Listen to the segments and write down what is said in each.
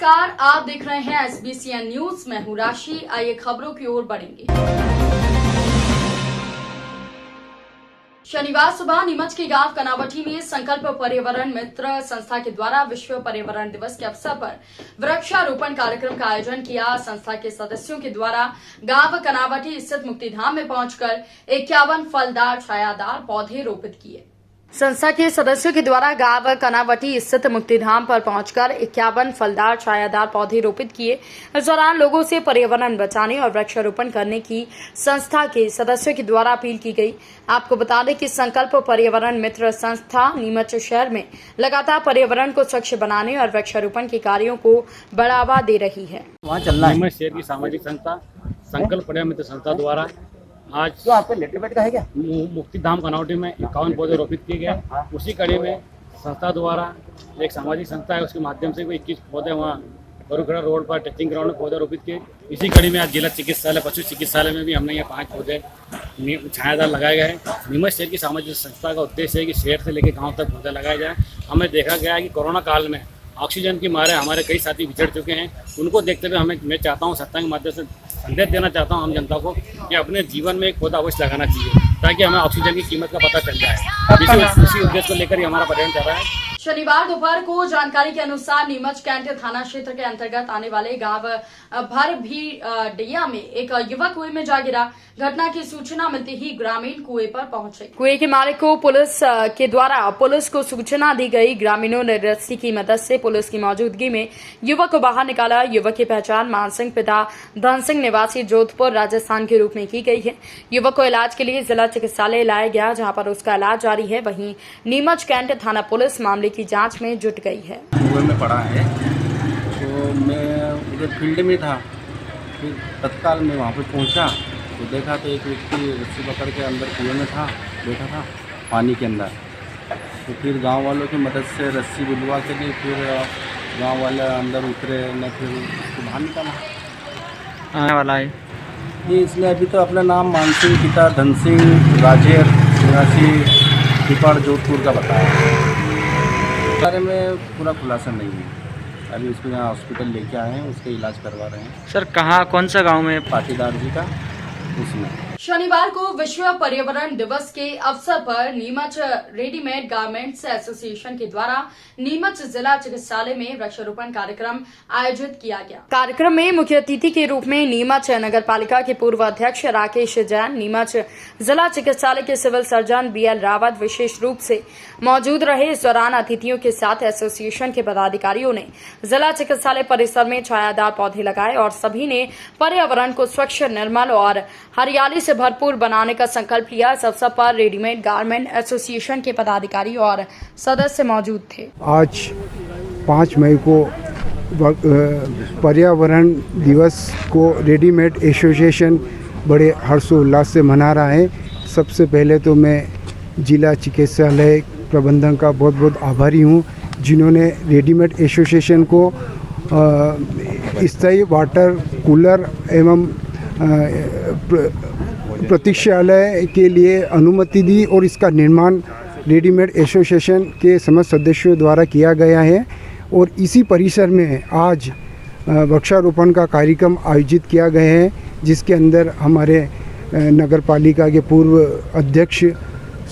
नमस्कार, आप देख रहे हैं SBCN न्यूज। मैं हूं राशि। आइए खबरों की ओर बढ़ेंगे। शनिवार सुबह नीमच के गांव कनावटी में संकल्प पर्यावरण मित्र संस्था के द्वारा विश्व पर्यावरण दिवस के अवसर पर वृक्षारोपण कार्यक्रम का आयोजन किया। संस्था के सदस्यों के द्वारा गांव कनावटी स्थित मुक्तिधाम में पहुंचकर 51 फलदार छायादार पौधे रोपित किए। संस्था के सदस्यों के द्वारा गांव कनावटी स्थित मुक्तिधाम पर पहुंचकर 51 फलदार छायादार पौधे रोपित किए। इस दौरान लोगों से पर्यावरण बचाने और वृक्षारोपण करने की संस्था के सदस्यों के द्वारा अपील की गई। आपको बता दें कि संकल्प पर्यावरण मित्र संस्था नीमच शहर में लगातार पर्यावरण को स्वच्छ बनाने और वृक्षारोपण के कार्यों को बढ़ावा दे रही है। नीमच शहर की सामाजिक संस्था संकल्प पर्यावरण मित्र संस्था द्वारा आज तो आपका लेटर बेट का है क्या? मुक्तिधाम कनावटी में 51 पौधे रोपित किए गए। उसी कड़ी में संस्था द्वारा एक सामाजिक संस्था है, उसके माध्यम से 21 पौधे वहाँ बरुखड़ा रोड पर टेस्टिंग ग्राउंड में पौधे रोपित किए। इसी कड़ी में आज जिला चिकित्सालय पशु चिकित्सालय में भी हमने ये 5 पौधे छायादार लगाए गए हैं। नीमच शहर की सामाजिक संस्था का उद्देश्य है कि शहर से लेकर गाँव तक पौधे लगाए जाए। हमें देखा गया है कि कोरोना काल में ऑक्सीजन की मारे हमारे कई साथी बिछड़ चुके हैं। उनको देखते हुए मैं चाहता हूँ संस्था के माध्यम से संदेश देना चाहता हूँ आम जनता को कि अपने जीवन में एक पौधा अवश्य लगाना चाहिए ताकि हमें ऑक्सीजन की कीमत का पता चल जाए। इसी उद्देश्य को लेकर ही हमारा पर्यटन चल रहा है। शनिवार दोपहर को जानकारी के अनुसार नीमच कैंट थाना क्षेत्र के अंतर्गत आने वाले गांव भरभीडिया में एक युवक कुएं में जा गिरा। घटना की सूचना मिलते ही ग्रामीण कुएं पर पहुंचे। कुएं के मालिक को पुलिस के द्वारा पुलिस को सूचना दी गई। ग्रामीणों ने रस्सी की मदद से पुलिस की मौजूदगी में युवक को बाहर निकाला। युवक की पहचान मान सिंह पिता धन सिंह निवासी जोधपुर राजस्थान के रूप में की गई है। युवक को इलाज के लिए जिला चिकित्सालय लाया गया, जहाँ पर उसका इलाज जारी है। वहीं नीमच कैंट थाना पुलिस मामले की जांच में जुट गई है। कुएं में पड़ा है तो मैं उधर फील्ड में था, फिर तत्काल मैं वहाँ पे पहुँचा तो देखा तो एक व्यक्ति रस्सी पकड़ के अंदर कुएं में था, बैठा था पानी के अंदर। तो फिर गांव वालों की मदद से रस्सी बुलवा के लिए फिर गांव वाले अंदर उतरे न, फिर उसको बाहर निकाला। आने वाला है ये इसने अभी तो अपना नाम मान सिंह पिता धन सिंह राजेर निवासी पिपड़ जोधपुर का बताया। बारे में पूरा खुलासा नहीं है। अभी उसको यहाँ हॉस्पिटल लेके आए हैं, उसका इलाज करवा रहे हैं। सर कहाँ कौन सा गांव में? पाटीदार जी का उसमें। शनिवार को विश्व पर्यावरण दिवस के अवसर पर नीमच रेडीमेड गारमेंट्स एसोसिएशन के द्वारा नीमच जिला चिकित्सालय में वृक्षारोपण कार्यक्रम आयोजित किया गया। कार्यक्रम में मुख्य अतिथि के रूप में नीमच नगर पालिका के पूर्व अध्यक्ष राकेश जैन, नीमच जिला चिकित्सालय के सिविल सर्जन BL रावत विशेष रूप से मौजूद रहे। इस दौरान अतिथियों के साथ एसोसिएशन के पदाधिकारियों ने जिला चिकित्सालय परिसर में छायादार पौधे लगाए और सभी ने पर्यावरण को स्वच्छ, निर्मल और हरियाली से भरपूर बनाने का संकल्प लिया। इस अवसर पर रेडीमेड गारमेंट एसोसिएशन के पदाधिकारी और सदस्य मौजूद थे। आज 5 मई को पर्यावरण दिवस को रेडीमेड एसोसिएशन बड़े हर्षोल्लास से मना रहा है। सबसे पहले तो मैं जिला चिकित्सालय प्रबंधन का बहुत बहुत आभारी हूँ, जिन्होंने रेडीमेड एसोसिएशन को स्थायी वाटर कूलर एवं प्रतीक्षालय के लिए अनुमति दी और इसका निर्माण रेडीमेड एसोसिएशन के समस्त सदस्यों द्वारा किया गया है। और इसी परिसर में आज वृक्षारोपण का कार्यक्रम आयोजित किया गया है, जिसके अंदर हमारे नगर पालिका के पूर्व अध्यक्ष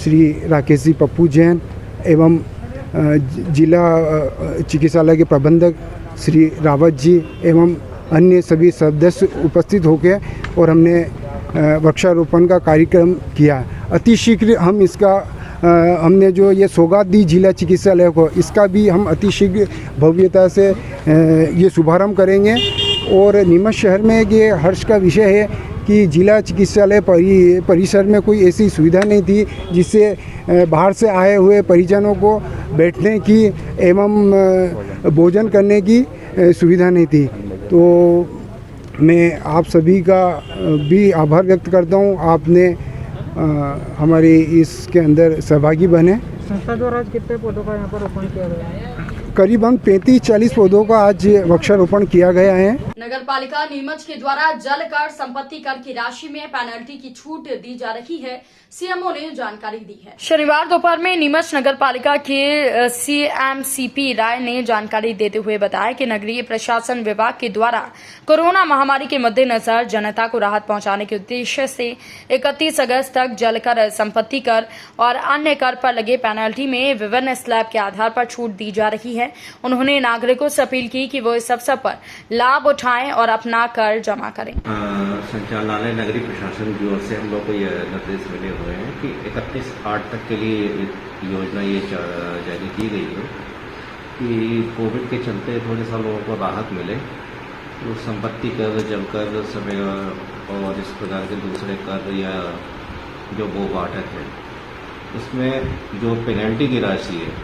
श्री राकेश जी पप्पू जैन एवं जिला चिकित्सालय के प्रबंधक श्री रावत जी एवं अन्य सभी सदस्य उपस्थित होकर और हमने वृक्षारोपण का कार्यक्रम किया। अतिशीघ्र हम इसका हमने जो ये सौगात दी जिला चिकित्सालय को, इसका भी हम अतिशीघ्र भव्यता से ये शुभारंभ करेंगे। और नीमच शहर में ये हर्ष का विषय है कि जिला चिकित्सालय परिसर में कोई ऐसी सुविधा नहीं थी जिससे बाहर से आए हुए परिजनों को बैठने की एवं भोजन करने की सुविधा नहीं थी। तो मैं आप सभी का भी आभार व्यक्त करता हूँ, आपने हमारे इसके अंदर सहभागी बने। संस्था द्वारा कितने पौधों का यहाँ पर रोपण किया गया है? करीबन 35-40 पौधों का आज वृक्षारोपण किया गया है। नगर पालिका नीमच के द्वारा जल कर, संपत्ति कर की राशि में पेनल्टी की छूट दी जा रही है, सीएमओ ने जानकारी दी है। शनिवार दोपहर में नीमच नगर पालिका के सीएमसीपी राय ने जानकारी देते हुए बताया कि नगरीय प्रशासन विभाग के द्वारा कोरोना महामारी के मद्देनजर जनता को राहत पहुंचाने के उद्देश्य से 31 अगस्त तक जल कर, संपत्ति कर और अन्य कर पर लगे पेनल्टी में विभिन्न स्लैब के आधार पर छूट दी जा रही है। उन्होंने नागरिकों से अपील की कि वो इस अवसर पर लाभ उठाएं और अपना कर जमा करें। संचालनालय नगरीय प्रशासन की ओर से हम लोग को यह निर्देश मिले हुए हैं कि 31/8 तक के लिए योजना ये जारी की गई है कि कोविड के चलते थोड़े सा लोगों को राहत मिले, तो संपत्ति कर, जल कर, समय और इस प्रकार के दूसरे कर या जो वो बाटक है उसमें जो पेनल्टी की राशि है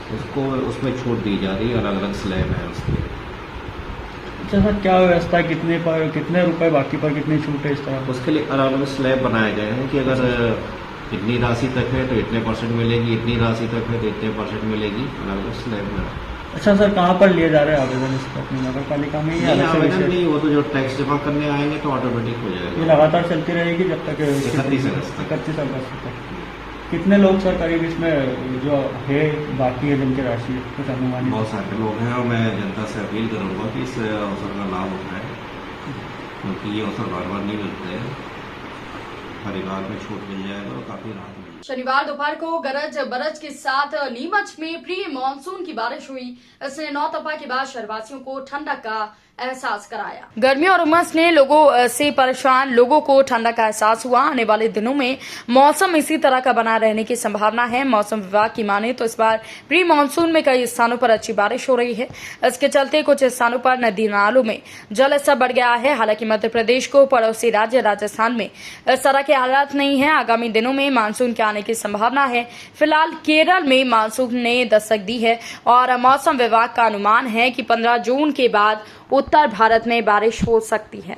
उसको उसमें छूट दी जा रही है। अलग अलग स्लैब है उसके। अच्छा सर, क्या व्यवस्था है, कितने रुपए बाकी पर कितनी छूट है इस तरह? उसके लिए अलग अलग स्लैब बनाए गए हैं कि अगर इतनी राशि तक है तो इतने % मिलेगी, इतनी राशि तक है तो इतने % मिलेगी, अलग अलग स्लैब में। अच्छा सर, कहाँ पर लिए जा रहे हैं आवेदन इसका, अपनी नगर पालिका में या आवेदन नहीं, वो तो जो टैक्स जमा करने आएंगे तो ऑटोमेटिक हो जाएगा। ये लगातार चलती रहेगी जब तक 31 अगस्त तक। कितने लोग सर करीब इसमें जो है बाकी है जिनकी राशि कुछ अनुमानित? बहुत सारे लोग हैं और मैं जनता से अपील करूँगा कि इस अवसर का लाभ उठाएं, क्योंकि ये अवसर बार बार नहीं मिलते हैं। परिवार में छूट मिल जाएगा और काफी राहत मिलेगी। शनिवार दोपहर को गरज बरज के साथ नीमच में प्री मानसून की बारिश हुई। इसने नौतपा के बाद शहरवासियों को ठंडक का एहसास कराया। गर्मी और उमस ने लोगों से परेशान लोगों को ठंडक का एहसास हुआ। आने वाले दिनों में मौसम इसी तरह का बना रहने की संभावना है। मौसम विभाग की माने तो इस बार प्री मानसून में कई स्थानों पर अच्छी बारिश हो रही है। इसके चलते कुछ स्थानों पर नदी नालों में जल स्तर बढ़ गया है। हालांकि मध्य प्रदेश को पड़ोसी राज्य राजस्थान में इस तरह के हालात नहीं है। आगामी दिनों में मानसून के आने की संभावना है। फिलहाल केरल में मानसून ने दस्तक दी है और मौसम विभाग का अनुमान है कि 15 जून के बाद उत्तर भारत में बारिश हो सकती है।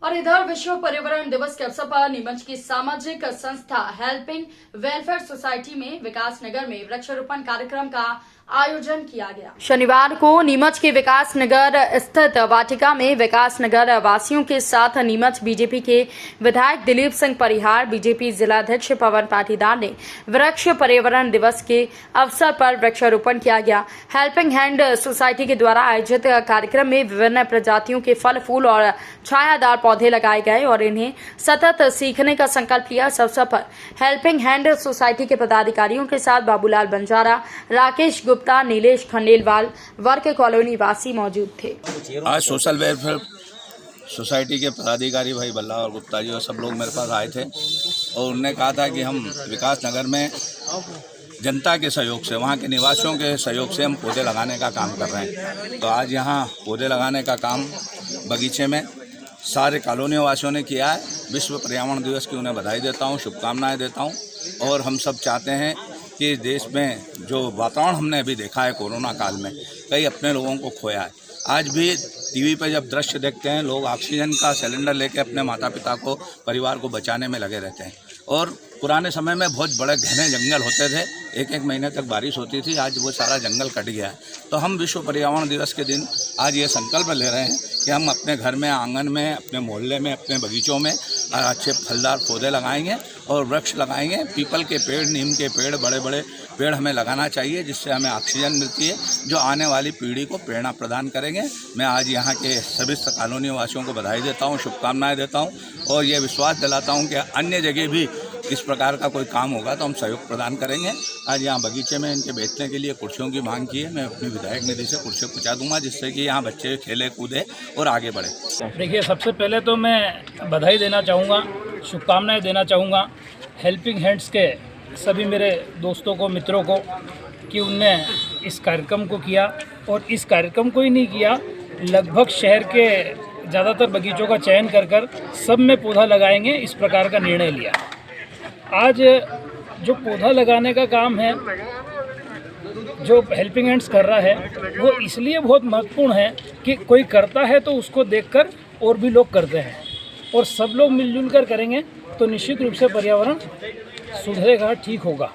और इधर विश्व पर्यावरण दिवस के अवसर पर नीमच की सामाजिक संस्था हेल्पिंग वेलफेयर सोसाइटी में विकास नगर में वृक्षारोपण कार्यक्रम का आयोजन किया गया। शनिवार को नीमच के विकास नगर स्थित वाटिका में विकास नगर वासियों के साथ नीमच बीजेपी के विधायक दिलीप सिंह परिहार, बीजेपी जिलाध्यक्ष पवन पाटीदार ने वृक्ष पर्यावरण दिवस के अवसर पर वृक्षारोपण किया गया। हेल्पिंग हैंड सोसाइटी के द्वारा आयोजित कार्यक्रम में विभिन्न प्रजातियों के फल फूल और छायादार पौधे लगाए गए और इन्हें सतत सीखने का संकल्प लिया। इस अवसर पर हेल्पिंग हैंड सोसाइटी के पदाधिकारियों के साथ बाबूलाल बंजारा, राकेश गुप्ता, नीलेश खंडेलवाल, वर्क कॉलोनी वासी मौजूद थे। आज सोशल वेलफेयर सोसाइटी के पदाधिकारी भाई बल्ला और गुप्ता जी और सब लोग मेरे पास आए थे और उन्होंने कहा था कि हम विकास नगर में जनता के सहयोग से, वहाँ के निवासियों के सहयोग से हम पौधे लगाने का काम कर रहे हैं। तो आज यहाँ पौधे लगाने का काम बगीचे में सारे कॉलोनी वासियों ने किया है। विश्व पर्यावरण दिवस की उन्हें बधाई देता हूँ, शुभकामनाएं देता हूँ। और हम सब चाहते हैं कि देश में जो वातावरण हमने अभी देखा है कोरोना काल में, कई अपने लोगों को खोया है। आज भी टीवी पर जब दृश्य देखते हैं, लोग ऑक्सीजन का सिलेंडर लेके अपने माता पिता को, परिवार को बचाने में लगे रहते हैं। और पुराने समय में बहुत बड़े घने जंगल होते थे, एक एक महीने तक बारिश होती थी। आज वो सारा जंगल कट गया है। तो हम विश्व पर्यावरण दिवस के दिन आज ये संकल्प ले रहे हैं कि हम अपने घर में, आंगन में, अपने मोहल्ले में, अपने बगीचों में अच्छे फलदार पौधे लगाएंगे और वृक्ष लगाएंगे। पीपल के पेड़, नीम के पेड़, बड़े बड़े पेड़ हमें लगाना चाहिए, जिससे हमें ऑक्सीजन मिलती है, जो आने वाली पीढ़ी को प्रेरणा प्रदान करेंगे। मैं आज यहाँ के सभी कॉलोनी वासियों को बधाई देता हूँ, शुभकामनाएं देता हूँ और ये विश्वास दिलाता हूँ कि अन्य जगह भी इस प्रकार का कोई काम होगा तो हम सहयोग प्रदान करेंगे। आज यहाँ बगीचे में इनके बैठने के लिए कुर्सियों की मांग की है। मैं अपनी विधायक निधि से कुर्सी पहुँचा दूंगा, जिससे कि यहाँ बच्चे खेले कूदे और आगे बढ़े। देखिए, सबसे पहले तो मैं बधाई देना चाहूँगा, शुभकामनाएं देना चाहूँगा हेल्पिंग हैंड्स के सभी मेरे दोस्तों को, मित्रों को, कि उनने इस कार्यक्रम को किया। और इस कार्यक्रम को ही नहीं किया, लगभग शहर के ज़्यादातर बगीचों का चयन कर सब में पौधा लगाएंगे, इस प्रकार का निर्णय लिया। आज जो पौधा लगाने का काम है, जो हेल्पिंग हैंड्स कर रहा है वो इसलिए बहुत महत्वपूर्ण है कि कोई करता है तो उसको देखकर और भी लोग करते हैं, और सब लोग मिलजुल कर करेंगे तो निश्चित रूप से पर्यावरण सुधरेगा, ठीक होगा।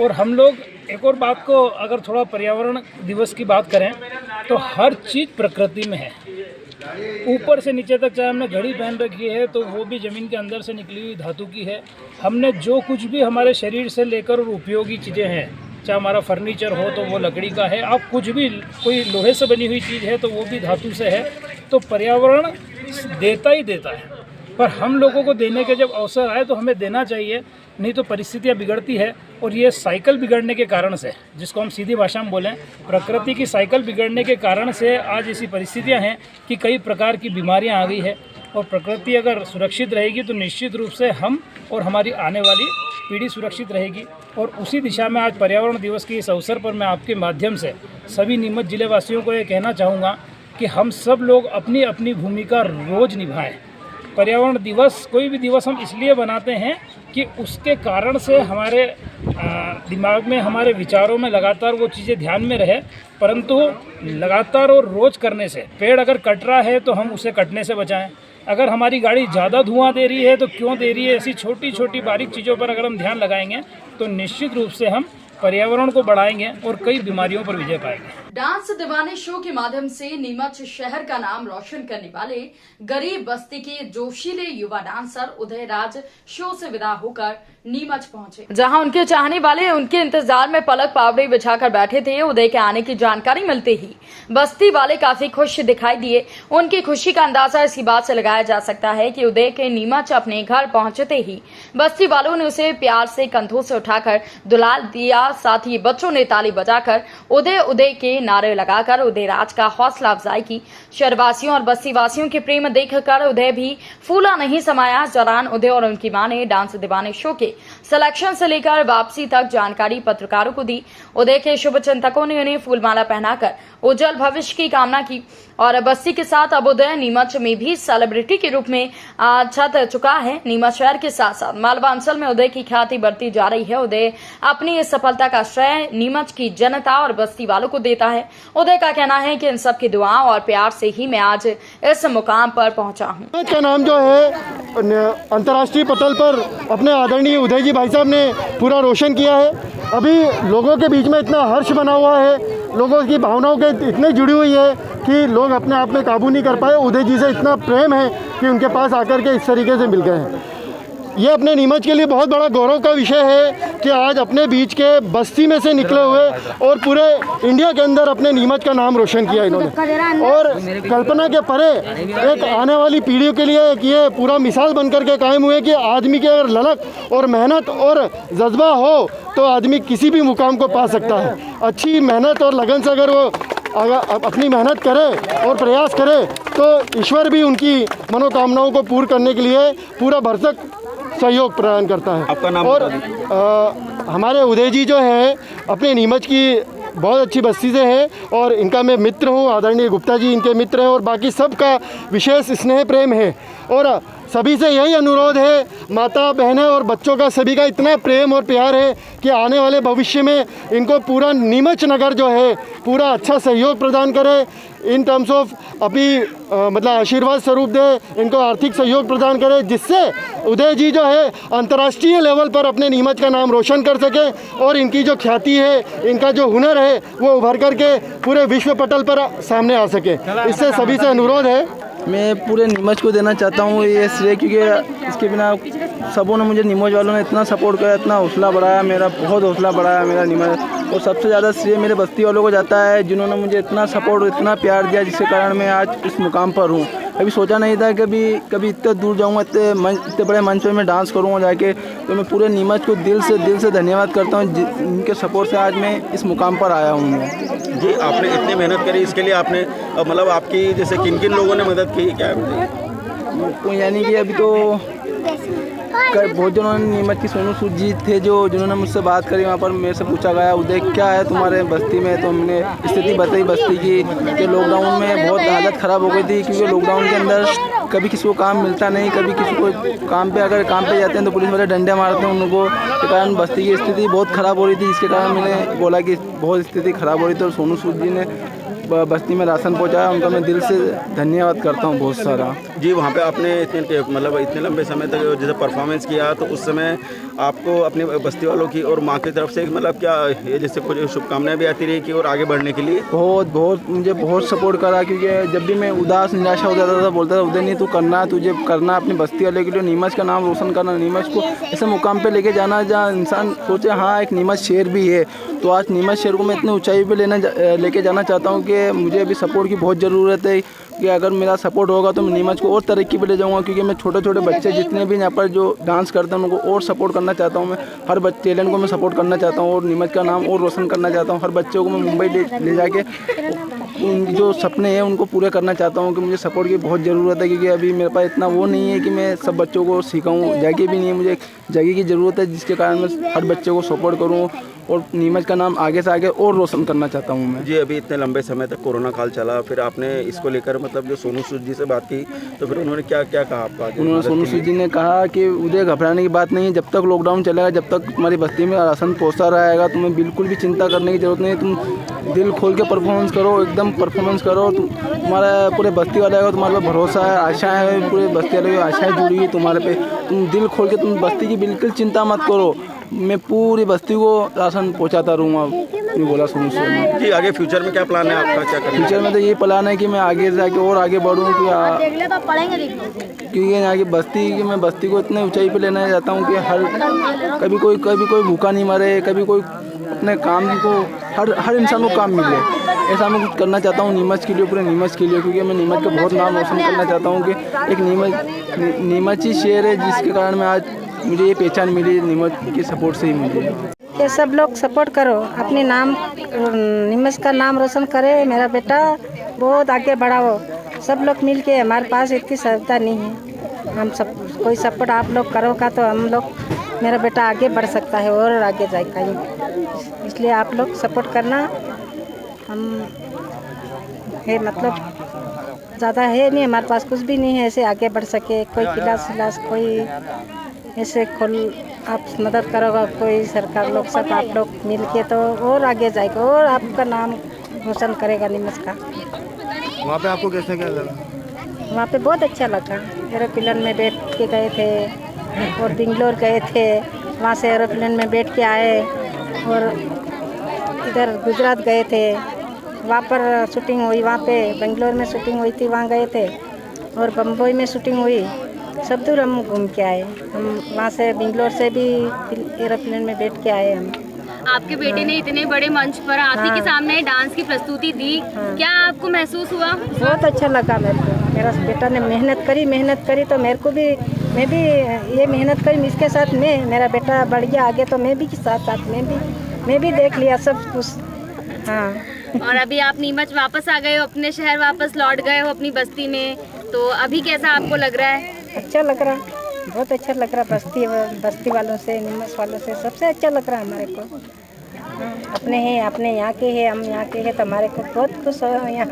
और हम लोग एक और बात को, अगर थोड़ा पर्यावरण दिवस की बात करें तो हर चीज़ प्रकृति में है, ऊपर से नीचे तक। चाहे हमने घड़ी पहन रखी है तो वो भी ज़मीन के अंदर से निकली हुई धातु की है। हमने जो कुछ भी हमारे शरीर से लेकर और उपयोगी चीज़ें हैं, चाहे हमारा फर्नीचर हो तो वो लकड़ी का है, आप कुछ भी कोई लोहे से बनी हुई चीज़ है तो वो भी धातु से है। तो पर्यावरण देता ही देता है, पर हम लोगों को देने के जब अवसर आए तो हमें देना चाहिए, नहीं तो परिस्थितियाँ बिगड़ती है। और ये साइकिल बिगड़ने के कारण से, जिसको हम सीधी भाषा में बोलें, प्रकृति की साइकिल बिगड़ने के कारण से आज ऐसी परिस्थितियाँ हैं कि कई प्रकार की बीमारियाँ आ गई है। और प्रकृति अगर सुरक्षित रहेगी तो निश्चित रूप से हम और हमारी आने वाली पीढ़ी सुरक्षित रहेगी। और उसी दिशा में आज पर्यावरण दिवस के इस अवसर पर मैं आपके माध्यम से सभी नीमच जिले वासियों को ये कहना चाहूँगा कि हम सब लोग अपनी अपनी भूमिका रोज़ निभाएं। पर्यावरण दिवस, कोई भी दिवस हम इसलिए बनाते हैं कि उसके कारण से हमारे दिमाग में, हमारे विचारों में लगातार वो चीज़ें ध्यान में रहे। परंतु लगातार और रोज़ करने से, पेड़ अगर कट रहा है तो हम उसे कटने से बचाएं। अगर हमारी गाड़ी ज़्यादा धुआं दे रही है तो क्यों दे रही है, ऐसी छोटी छोटी बारीक चीज़ों पर अगर हम ध्यान लगाएंगे तो निश्चित रूप से हम पर्यावरण को बढ़ाएंगे और कई बीमारियों पर विजय पाएंगे। डांस दीवाने शो के माध्यम से नीमच शहर का नाम रोशन करने वाले गरीब बस्ती के जोशीले युवा डांसर उदय राज शो से विदा होकर नीमच पहुंचे, जहां उनके चाहने वाले उनके इंतजार में पलक पावड़ी बिछाकर बैठे थे। उदय के आने की जानकारी मिलते ही बस्ती वाले काफी खुश दिखाई दिए। उनकी खुशी का अंदाजा इसी बात से लगाया जा सकता है कि उदय के नीमच अपने घर पहुंचते ही बस्ती वालों ने उसे प्यार से कंधों से उठाकर दुलार दिया। साथ ही बच्चों ने ताली बजाकर उदय उदय के नारे लगाकर उदय राज का हौसला अफजाई की। शहरवासियों और बस्ती वासियों के प्रेम देखकर उदय भी फूला नहीं समाया। इस दौरान उदय और उनकी मां ने डांस दीवाने शो के सिलेक्शन से लेकर वापसी तक जानकारी पत्रकारों को दी। उदय के शुभ चिंतकों ने उन्हें फूलमाला पहनाकर उज्जवल भविष्य की कामना की। और बस्ती के साथ अब उदय नीमच में भी सेलिब्रिटी के रूप में छत चुका है। नीमच शहर के साथ साथ मालवा अंचल में उदय की ख्याति बढ़ती जा रही है। उदय अपनी इस सफलता का श्रेय नीमच की जनता और बस्ती वालों को देता है। उदय का कहना है कि इन सब की दुआ और प्यार से ही मैं आज इस मुकाम पर पहुंचा हूं। का नाम जो है अंतर्राष्ट्रीय पटल पर अपने आदरणीय उदय जी भाई साहब ने पूरा रोशन किया है। अभी लोगों के बीच में इतना हर्ष बना हुआ है, लोगों की भावनाओं के इतने जुड़ी हुई है कि लोग अपने आप में काबू नहीं कर पाए। उदय जी से इतना प्रेम है कि उनके पास आकर के इस तरीके से मिल गए हैं। ये अपने नीमच के लिए बहुत बड़ा गौरव का विषय है कि आज अपने बीच के बस्ती में से निकले हुए और पूरे इंडिया के अंदर अपने नीमच का नाम रोशन किया इन्होंने। और कल्पना के परे एक आने वाली पीढ़ियों के लिए ये पूरा मिसाल बनकर के कायम हुए कि आदमी की अगर ललक और मेहनत और जज्बा हो तो आदमी किसी भी मुकाम को पा सकता है। अच्छी मेहनत और लगन से अगर वो अपनी मेहनत करे और प्रयास करे तो ईश्वर भी उनकी मनोकामनाओं को पूर्ण करने के लिए पूरा भरसक सहयोग प्रदान करता है। आपका नाम और हमारे उदय जी जो है अपने नीमच की बहुत अच्छी बस्ती से है और इनका मैं मित्र हूँ। आदरणीय गुप्ता जी इनके मित्र हैं और बाकी सबका विशेष स्नेह प्रेम है। और सभी से यही अनुरोध है, माता बहनें और बच्चों का सभी का इतना प्रेम और प्यार है कि आने वाले भविष्य में इनको पूरा नीमच नगर जो है पूरा अच्छा सहयोग प्रदान करे। इन टर्म्स ऑफ अभी मतलब आशीर्वाद स्वरूप दे, इनको आर्थिक सहयोग प्रदान करे, जिससे उदय जी जो है अंतर्राष्ट्रीय लेवल पर अपने नीमच का नाम रोशन कर सके और इनकी जो ख्याति है, इनका जो हुनर है वो उभर करके पूरे विश्व पटल पर सामने आ सके। इससे सभी से अनुरोध है। मैं पूरे नीमच को देना चाहता हूँ ये श्रेय, क्योंकि इसके बिना सबों ने मुझे, नीमच वालों ने इतना सपोर्ट किया, इतना हौसला बढ़ाया, मेरा बहुत हौसला बढ़ाया मेरा नीमच। और सबसे ज़्यादा श्रेय मेरे बस्ती वालों को जाता है जिन्होंने मुझे इतना सपोर्ट और इतना प्यार दिया, जिसके कारण मैं आज इस मुकाम पर हूँ। कभी सोचा नहीं था कभी इतने दूर जाऊँगा, इतने बड़े मंच पर मैं डांस करूँगा जाके। तो मैं पूरे नीमच को दिल से धन्यवाद करता हूँ, जिनके सपोर्ट से आज मैं इस मुकाम पर आया हूँ। जी, आपने इतनी मेहनत करी, इसके लिए आपने मतलब आपकी जैसे किन किन लोगों ने मदद की, क्या है? यानी कि अभी तो बहुत जनों ने, नीमच की सोनू सूद जी थे जिन्होंने मुझसे बात करी। वहाँ पर मेरे से पूछा गया उदय क्या है तुम्हारे बस्ती में, तो हमने स्थिति बताई बस्ती की कि लॉकडाउन में बहुत हालत ख़राब हो गई थी, क्योंकि लॉकडाउन के अंदर कभी किसी को काम मिलता नहीं, कभी किसी को काम पे अगर काम पे जाते हैं तो पुलिस वाले डंडे मारते हैं उनको। के कारण बस्ती की स्थिति बहुत ख़राब हो रही थी, जिसके कारण मैंने बोला कि बहुत स्थिति ख़राब हो रही थी और सोनू सूद जी ने बस्ती में राशन पहुंचाया, उनका मैं दिल से धन्यवाद करता हूं बहुत सारा। जी, वहाँ पे आपने इतने लंबे समय तक जैसे परफॉर्मेंस किया, तो उस समय आपको अपने बस्ती वालों की और माँ की तरफ से मतलब क्या ये जैसे कुछ शुभकामनाएं भी आती रही कि और आगे बढ़ने के लिए? बहुत मुझे बहुत सपोर्ट करा, क्योंकि जब भी मैं उदास निराशा हो जाता था बोलता था उदय नहीं तू करना, तुझे करना अपनी बस्ती वाले के लिए, नीमच का नाम रोशन करना, नीमच को ऐसे मुकाम पे लेके जाना जहाँ इंसान सोचे हाँ एक नीमच शहर भी है। तो आज नीमच शहर को मैं इतनी ऊंचाई पे लेके जाना चाहता हूँ कि मुझे अभी सपोर्ट की बहुत ज़रूरत है, कि अगर मेरा सपोर्ट होगा तो मैं नीमच को और तरक्की पे ले जाऊँगा, क्योंकि मैं छोटे छोटे बच्चे जितने भी यहाँ पर जो डांस करते हैं उनको और सपोर्ट करना चाहता हूँ। मैं हर टैलेंट को मैं सपोर्ट करना चाहता हूँ और नीमच का नाम और रोशन करना चाहता हूँ। हर बच्चों को मैं मुंबई ले जाके उन जो सपने हैं उनको पूरे करना चाहता हूँ, कि मुझे सपोर्ट की बहुत ज़रूरत है, क्योंकि अभी मेरे पास इतना वो नहीं है कि मैं सब बच्चों को सिखाऊँ। जगह भी नहीं है, मुझे जगह की ज़रूरत है, जिसके कारण मैं हर बच्चे को सपोर्ट करूँ और नीमच का नाम आगे से आगे और रोशन करना चाहता हूँ मैं। जी, अभी इतने लंबे समय तक कोरोना काल चला, फिर आपने इसको लेकर मतलब जो सोनू सूद जी से बात की तो फिर उन्होंने क्या क्या कहा आपका? उन्होंने सोनू सूद जी ने कहा कि उदय घबराने की बात नहीं है, जब तक लॉकडाउन चलेगा, जब तक तुम्हारी बस्ती में राशन पहुँचता रहेगा, तुम्हें बिल्कुल भी चिंता करने की ज़रूरत नहीं है। तुम दिल खोल के परफॉर्मेंस करो, एकदम परफॉर्मेंस करो। तुम्हारा पूरे बस्ती वाले का तुम्हारे पे भरोसा है, आशाएँ है, पूरे बस्ती वाले की आशाएँ जुड़ी हुई तुम्हारे पे। तुम दिल खोल के तुम बस्ती की बिल्कुल चिंता मत करो, मैं पूरी बस्ती को राशन पहुंचाता रहूँगा, ये बोला सोनू सूद ने। जी, आगे फ्यूचर में क्या प्लान है आपका, क्या करना? फ्यूचर में तो ये प्लान है कि मैं आगे जाके और आगे बढ़ूँ, क्योंकि यहाँ की मैं बस्ती को इतने ऊंचाई पे लेना चाहता हूँ कि कभी कोई भूखा नहीं मरे, कभी कोई अपने काम को हर इंसान को काम मिले, ऐसा मैं कुछ करना चाहता हूँ नीमच के लिए, पूरे नीमच के लिए, क्योंकि मैं नीमच का बहुत नाम रोशन करना चाहता हूँ कि एक नीमच ही शहर है, जिसके कारण मैं आज मुझे ये पहचान मिली नीमच के सपोर्ट से ही मुझे। ये सब लोग सपोर्ट करो, अपने नाम नीमच का नाम रोशन करे, मेरा बेटा बहुत आगे बढ़ाओ। सब लोग मिल के, हमारे पास इतनी क्षमता नहीं है, हम सब कोई सपोर्ट आप लोग करोगा तो हम लोग मेरा बेटा आगे बढ़ सकता है और आगे जाएगा, इसलिए आप लोग सपोर्ट करना। हम है मतलब ज़्यादा है नहीं, हमारे पास कुछ भी नहीं है ऐसे आगे बढ़ सके, कोई क्लास कोई ऐसे खोल आप मदद करोगा, कोई सरकार लोग सब आप लोग मिल के तो और आगे जाएगा और आपका नाम रोशन करेगा नीमच का। वहाँ पे आपको कैसे क्या लगा? वहाँ पे बहुत अच्छा लगा, एरोप्लेन में बैठ के गए थे और बेंगलोर गए थे, वहाँ से एरोप्लेन में बैठ के आए और इधर गुजरात गए थे, वहाँ पर शूटिंग हुई, वहाँ पे बेंगलोर में शूटिंग हुई थी, वहाँ गए थे और बम्बई में शूटिंग हुई, सब दूर हम घूम के आए। हम वहाँ से बेंगलोर से भी एरोप्लेन में बैठ के आए हम। आपके बेटे ने इतने बड़े मंच पर आप ही के सामने डांस की प्रस्तुति दी, क्या आपको महसूस हुआ? बहुत अच्छा लगा मेरे को, मेरा बेटा ने मेहनत करी तो मेरे को भी, मैं भी ये मेहनत करी, इसके साथ मेरा बेटा बढ़ गया आगे तो मैं भी साथ मैं भी देख लिया सब कुछ। हाँ, और अभी आप नीमच वापस आ गए हो, अपने शहर वापस लौट गए हो अपनी बस्ती में, तो अभी कैसा आपको लग रहा है? अच्छा लग रहा, बहुत अच्छा लग रहा, बस्ती वालों से, नीमच वालों से सबसे अच्छा लग रहा हमारे को। अपने यहाँ के हैं, हम यहाँ के हैं तो हमारे को बहुत खुश हो, यहाँ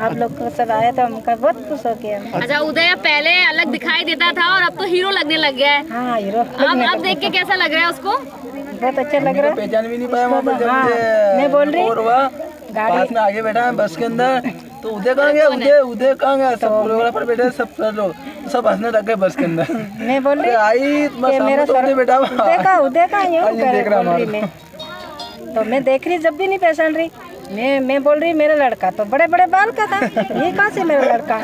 आप लोग को सब आए तो हमका बहुत खुश हो गया। अच्छा, उदय पहले अलग दिखाई देता था और अब तो हीरो लगने लग गया है। हाँ, हीरो। अब देख के कैसा लग रहा है उसको? बहुत अच्छा लग रहा है, पहचान भी नहीं पाया वहाँ पर। हाँ, मैं बोल रही पास में आगे बैठा है बस के अंदर, तो उदय कहाँ गया, उदय कहाँ गया, सब प्रोग्राम पर बैठे सब लोग सब हंसने लग गए बस के अंदर। मैं बोल रही आई मेरा उदय का तो मैं देख रही, जब भी नहीं पहचान रही, मैं बोल रही मेरा लड़का तो बड़े बड़े बाल का था, ये कहाँ से मेरा लड़का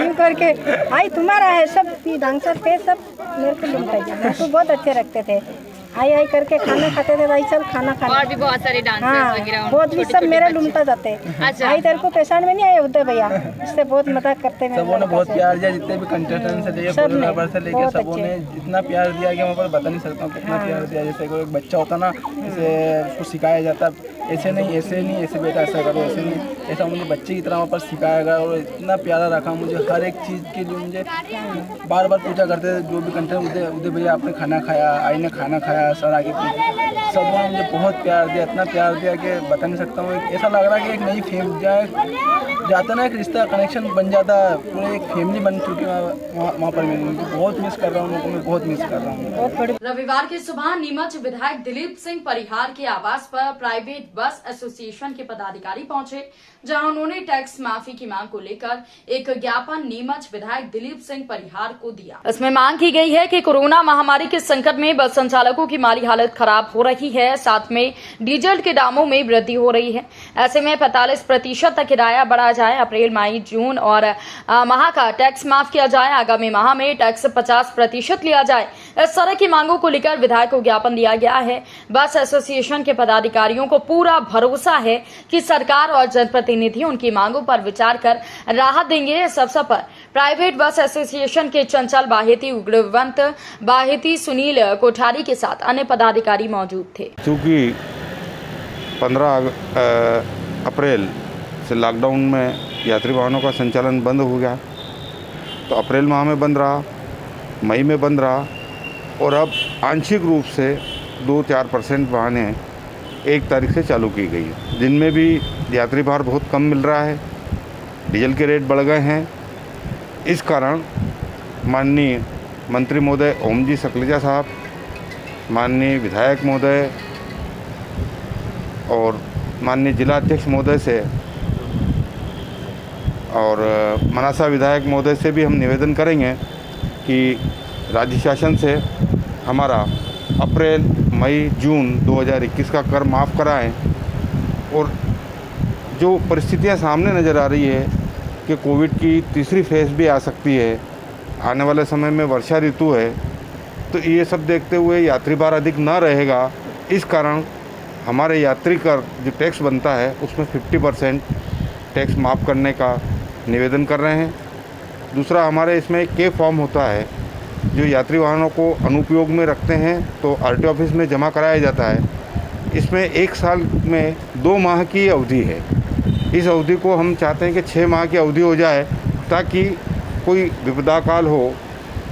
यूँ करके आई, तुम्हारा है, सब डांसर थे, सब मेरे को मेरे को बहुत अच्छे रखते थे, आई करके खाना खाते थे, भाई चल खाना खाना, और भी बहुत सारे डांसर्स वगैरह, बहुत भी सब मेरे लुमटा जाते। अच्छा, आई तेरे को पहचान में नहीं आए उदय भैया, इससे बहुत मजाक करते हैं। सबों ने बहुत प्यार दिया, जितने भी कंटेस्टेंट से लेके कोरियोग्राफर से लेके सबों ने इतना प्यार दिया कि मैं बता नहीं सकता हूँ कितना प्यार दिया। जैसे कोई बच्चा होता ना, जैसे उसको सिखाया जाता ऐसे नहीं, ऐसे बेटा ऐसा करो, ऐसे नहीं, ऐसा मुझे बच्चे की तरह वहाँ पर सिखाया गया और इतना प्यारा रखा मुझे। हर एक चीज़ के लिए मुझे बार बार पूछा करते थे, जो भी कंटेंट उदय भैया आपने खाना खाया, आई ने खाना खाया, सर आगे सबने मुझे बहुत प्यार दिया, इतना प्यार दिया कि बता नहीं सकता हूँ। ऐसा लग रहा है कि एक नई जाता ना, एक रिश्ता कनेक्शन बन जाता है, पूरे एक फैमिली बन चुकी है वहाँ पर। मैं बहुत मिस कर रहा हूँ उनको, मैं बहुत मिस कर रहा हूँ। रविवार की सुबह नीमच विधायक दिलीप सिंह परिहार के आवास पर प्राइवेट बस एसोसिएशन के पदाधिकारी पहुंचे, जहां उन्होंने टैक्स माफी की मांग को लेकर एक ज्ञापन नीमच विधायक दिलीप सिंह परिहार को दिया। इसमें मांग की गई है कि कोरोना महामारी के संकट में बस संचालकों की माली हालत खराब हो रही है, साथ में डीजल के दामों में वृद्धि हो रही है। ऐसे में 45% तक किराया बढ़ा जाए, अप्रैल, मई, जून और माह का टैक्स माफ किया जाए, आगामी माह में टैक्स 50% लिया जाए। इस तरह की मांगों को लेकर विधायक को ज्ञापन दिया गया है। बस एसोसिएशन के पदाधिकारियों को पूरा भरोसा है कि सरकार और जनप्रतिनिधि उनकी मांगों पर विचार कर राहत देंगे। इस अवसर पर प्राइवेट बस एसोसिएशन के चंचल बाहेती, उग्रवंत बाहेती, सुनील कोठारी के साथ अन्य पदाधिकारी मौजूद थे। क्योंकि 15 अप्रैल से लॉकडाउन में यात्री वाहनों का संचालन बंद हो गया, तो अप्रैल माह में बंद रहा, मई में बंद रहा और अब आंशिक रूप से 2-4% वाहनें 1 तारीख से चालू की गई है, जिनमें भी यात्री भार बहुत कम मिल रहा है, डीजल के रेट बढ़ गए हैं। इस कारण माननीय मंत्री महोदय ओम जी सकलेचा साहब, माननीय विधायक महोदय और माननीय जिला अध्यक्ष महोदय से और मनासा विधायक महोदय से भी हम निवेदन करेंगे कि राज्य शासन से हमारा अप्रैल, मई, जून 2021 का कर माफ़ कराएं। और जो परिस्थितियां सामने नज़र आ रही है कि कोविड की तीसरी फेज़ भी आ सकती है, आने वाले समय में वर्षा ऋतु है, तो ये सब देखते हुए यात्री भार अधिक ना रहेगा। इस कारण हमारे यात्री कर जो टैक्स बनता है उसमें 50% टैक्स माफ़ करने का निवेदन कर रहे हैं। दूसरा, हमारे इसमें एक के फॉर्म होता है जो यात्री वाहनों को अनुपयोग में रखते हैं तो आरटीओ ऑफिस में जमा कराया जाता है। इसमें 1 साल में 2 माह की अवधि है। इस अवधि को हम चाहते हैं कि 6 माह की अवधि हो जाए, ताकि कोई विपदा काल हो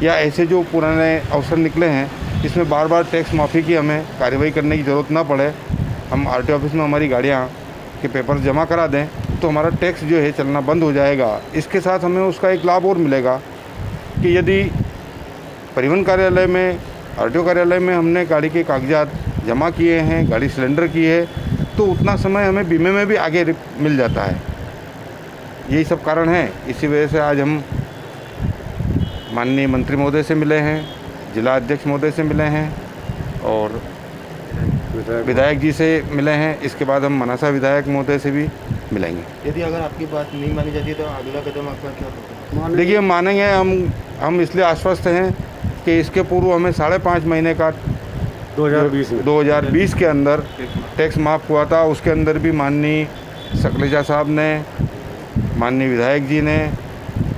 या ऐसे जो पुराने अवसर निकले हैं इसमें बार बार टैक्स माफ़ी की हमें कार्रवाई करने की ज़रूरत ना पड़े। हम आरटीओ ऑफिस में हमारी गाड़ियाँ के पेपर जमा करा दें तो हमारा टैक्स जो है चलना बंद हो जाएगा। इसके साथ हमें उसका एक लाभ और मिलेगा कि यदि परिवहन कार्यालय में, आरटीओ कार्यालय में हमने गाड़ी के कागजात जमा किए हैं, गाड़ी सिलेंडर की है, तो उतना समय हमें बीमे में भी आगे मिल जाता है। यही सब कारण है। इसी वजह से आज हम माननीय मंत्री महोदय से मिले हैं, जिला अध्यक्ष महोदय से मिले हैं और विधायक जी से मिले हैं। इसके बाद हम मनासा विधायक महोदय से भी मिलेंगे। यदि अगर आपकी बात नहीं मानी जाती तो अगला कदम आपका क्या होगा? देखिए, मानेंगे हम इसलिए आश्वस्त हैं कि इसके पूर्व हमें 5.5 महीने का 2020 के अंदर टैक्स माफ़ हुआ था। उसके अंदर भी माननीय सकलेचा साहब ने, माननीय विधायक जी ने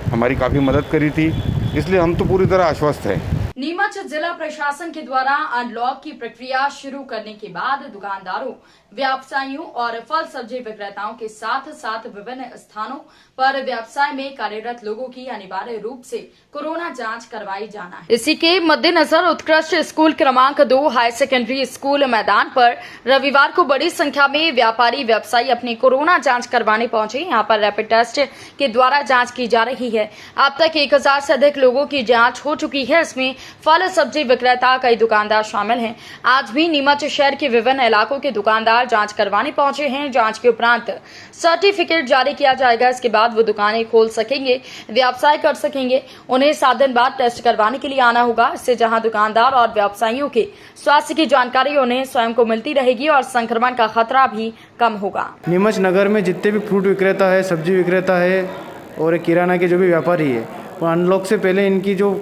हमारी काफ़ी मदद करी थी, इसलिए हम तो पूरी तरह आश्वस्त हैं। नीमच जिला प्रशासन के द्वारा अनलॉक की प्रक्रिया शुरू करने के बाद दुकानदारों, व्यवसायियों और फल सब्जी विक्रेताओं के साथ साथ विभिन्न स्थानों पर व्यवसाय में कार्यरत लोगों की अनिवार्य रूप से कोरोना जांच करवाई जाना है। इसी के मद्देनजर उत्कृष्ट स्कूल क्रमांक 2 हायर सेकेंडरी स्कूल मैदान पर रविवार को बड़ी संख्या में व्यापारी व्यवसायी अपनी कोरोना जांच करवाने पहुंचे। यहां पर रैपिड टेस्ट के द्वारा जांच की जा रही है। अब तक 1000 से अधिक लोगों की जांच हो चुकी है। इसमें फल सब्जी विक्रेता, कई दुकानदार शामिल हैं। आज भी नीमच शहर के विभिन्न इलाकों के दुकानदार जांच करवाने पहुंचे हैं। जांच के उपरांत सर्टिफिकेट जारी किया जाएगा। इसके बाद वो दुकानें खोल सकेंगे, व्यवसाय कर सकेंगे। उन्हें 7 दिन बाद टेस्ट करवाने के लिए आना होगा। इससे जहां दुकानदार और व्यवसायियों के स्वास्थ्य की जानकारी उन्हें स्वयं को मिलती रहेगी और संक्रमण का खतरा भी कम होगा। नीमच नगर में जितने भी फ्रूट विक्रेता है, सब्जी विक्रेता है और किराना के जो भी व्यापारी है, वो अनलॉक से पहले इनकी जो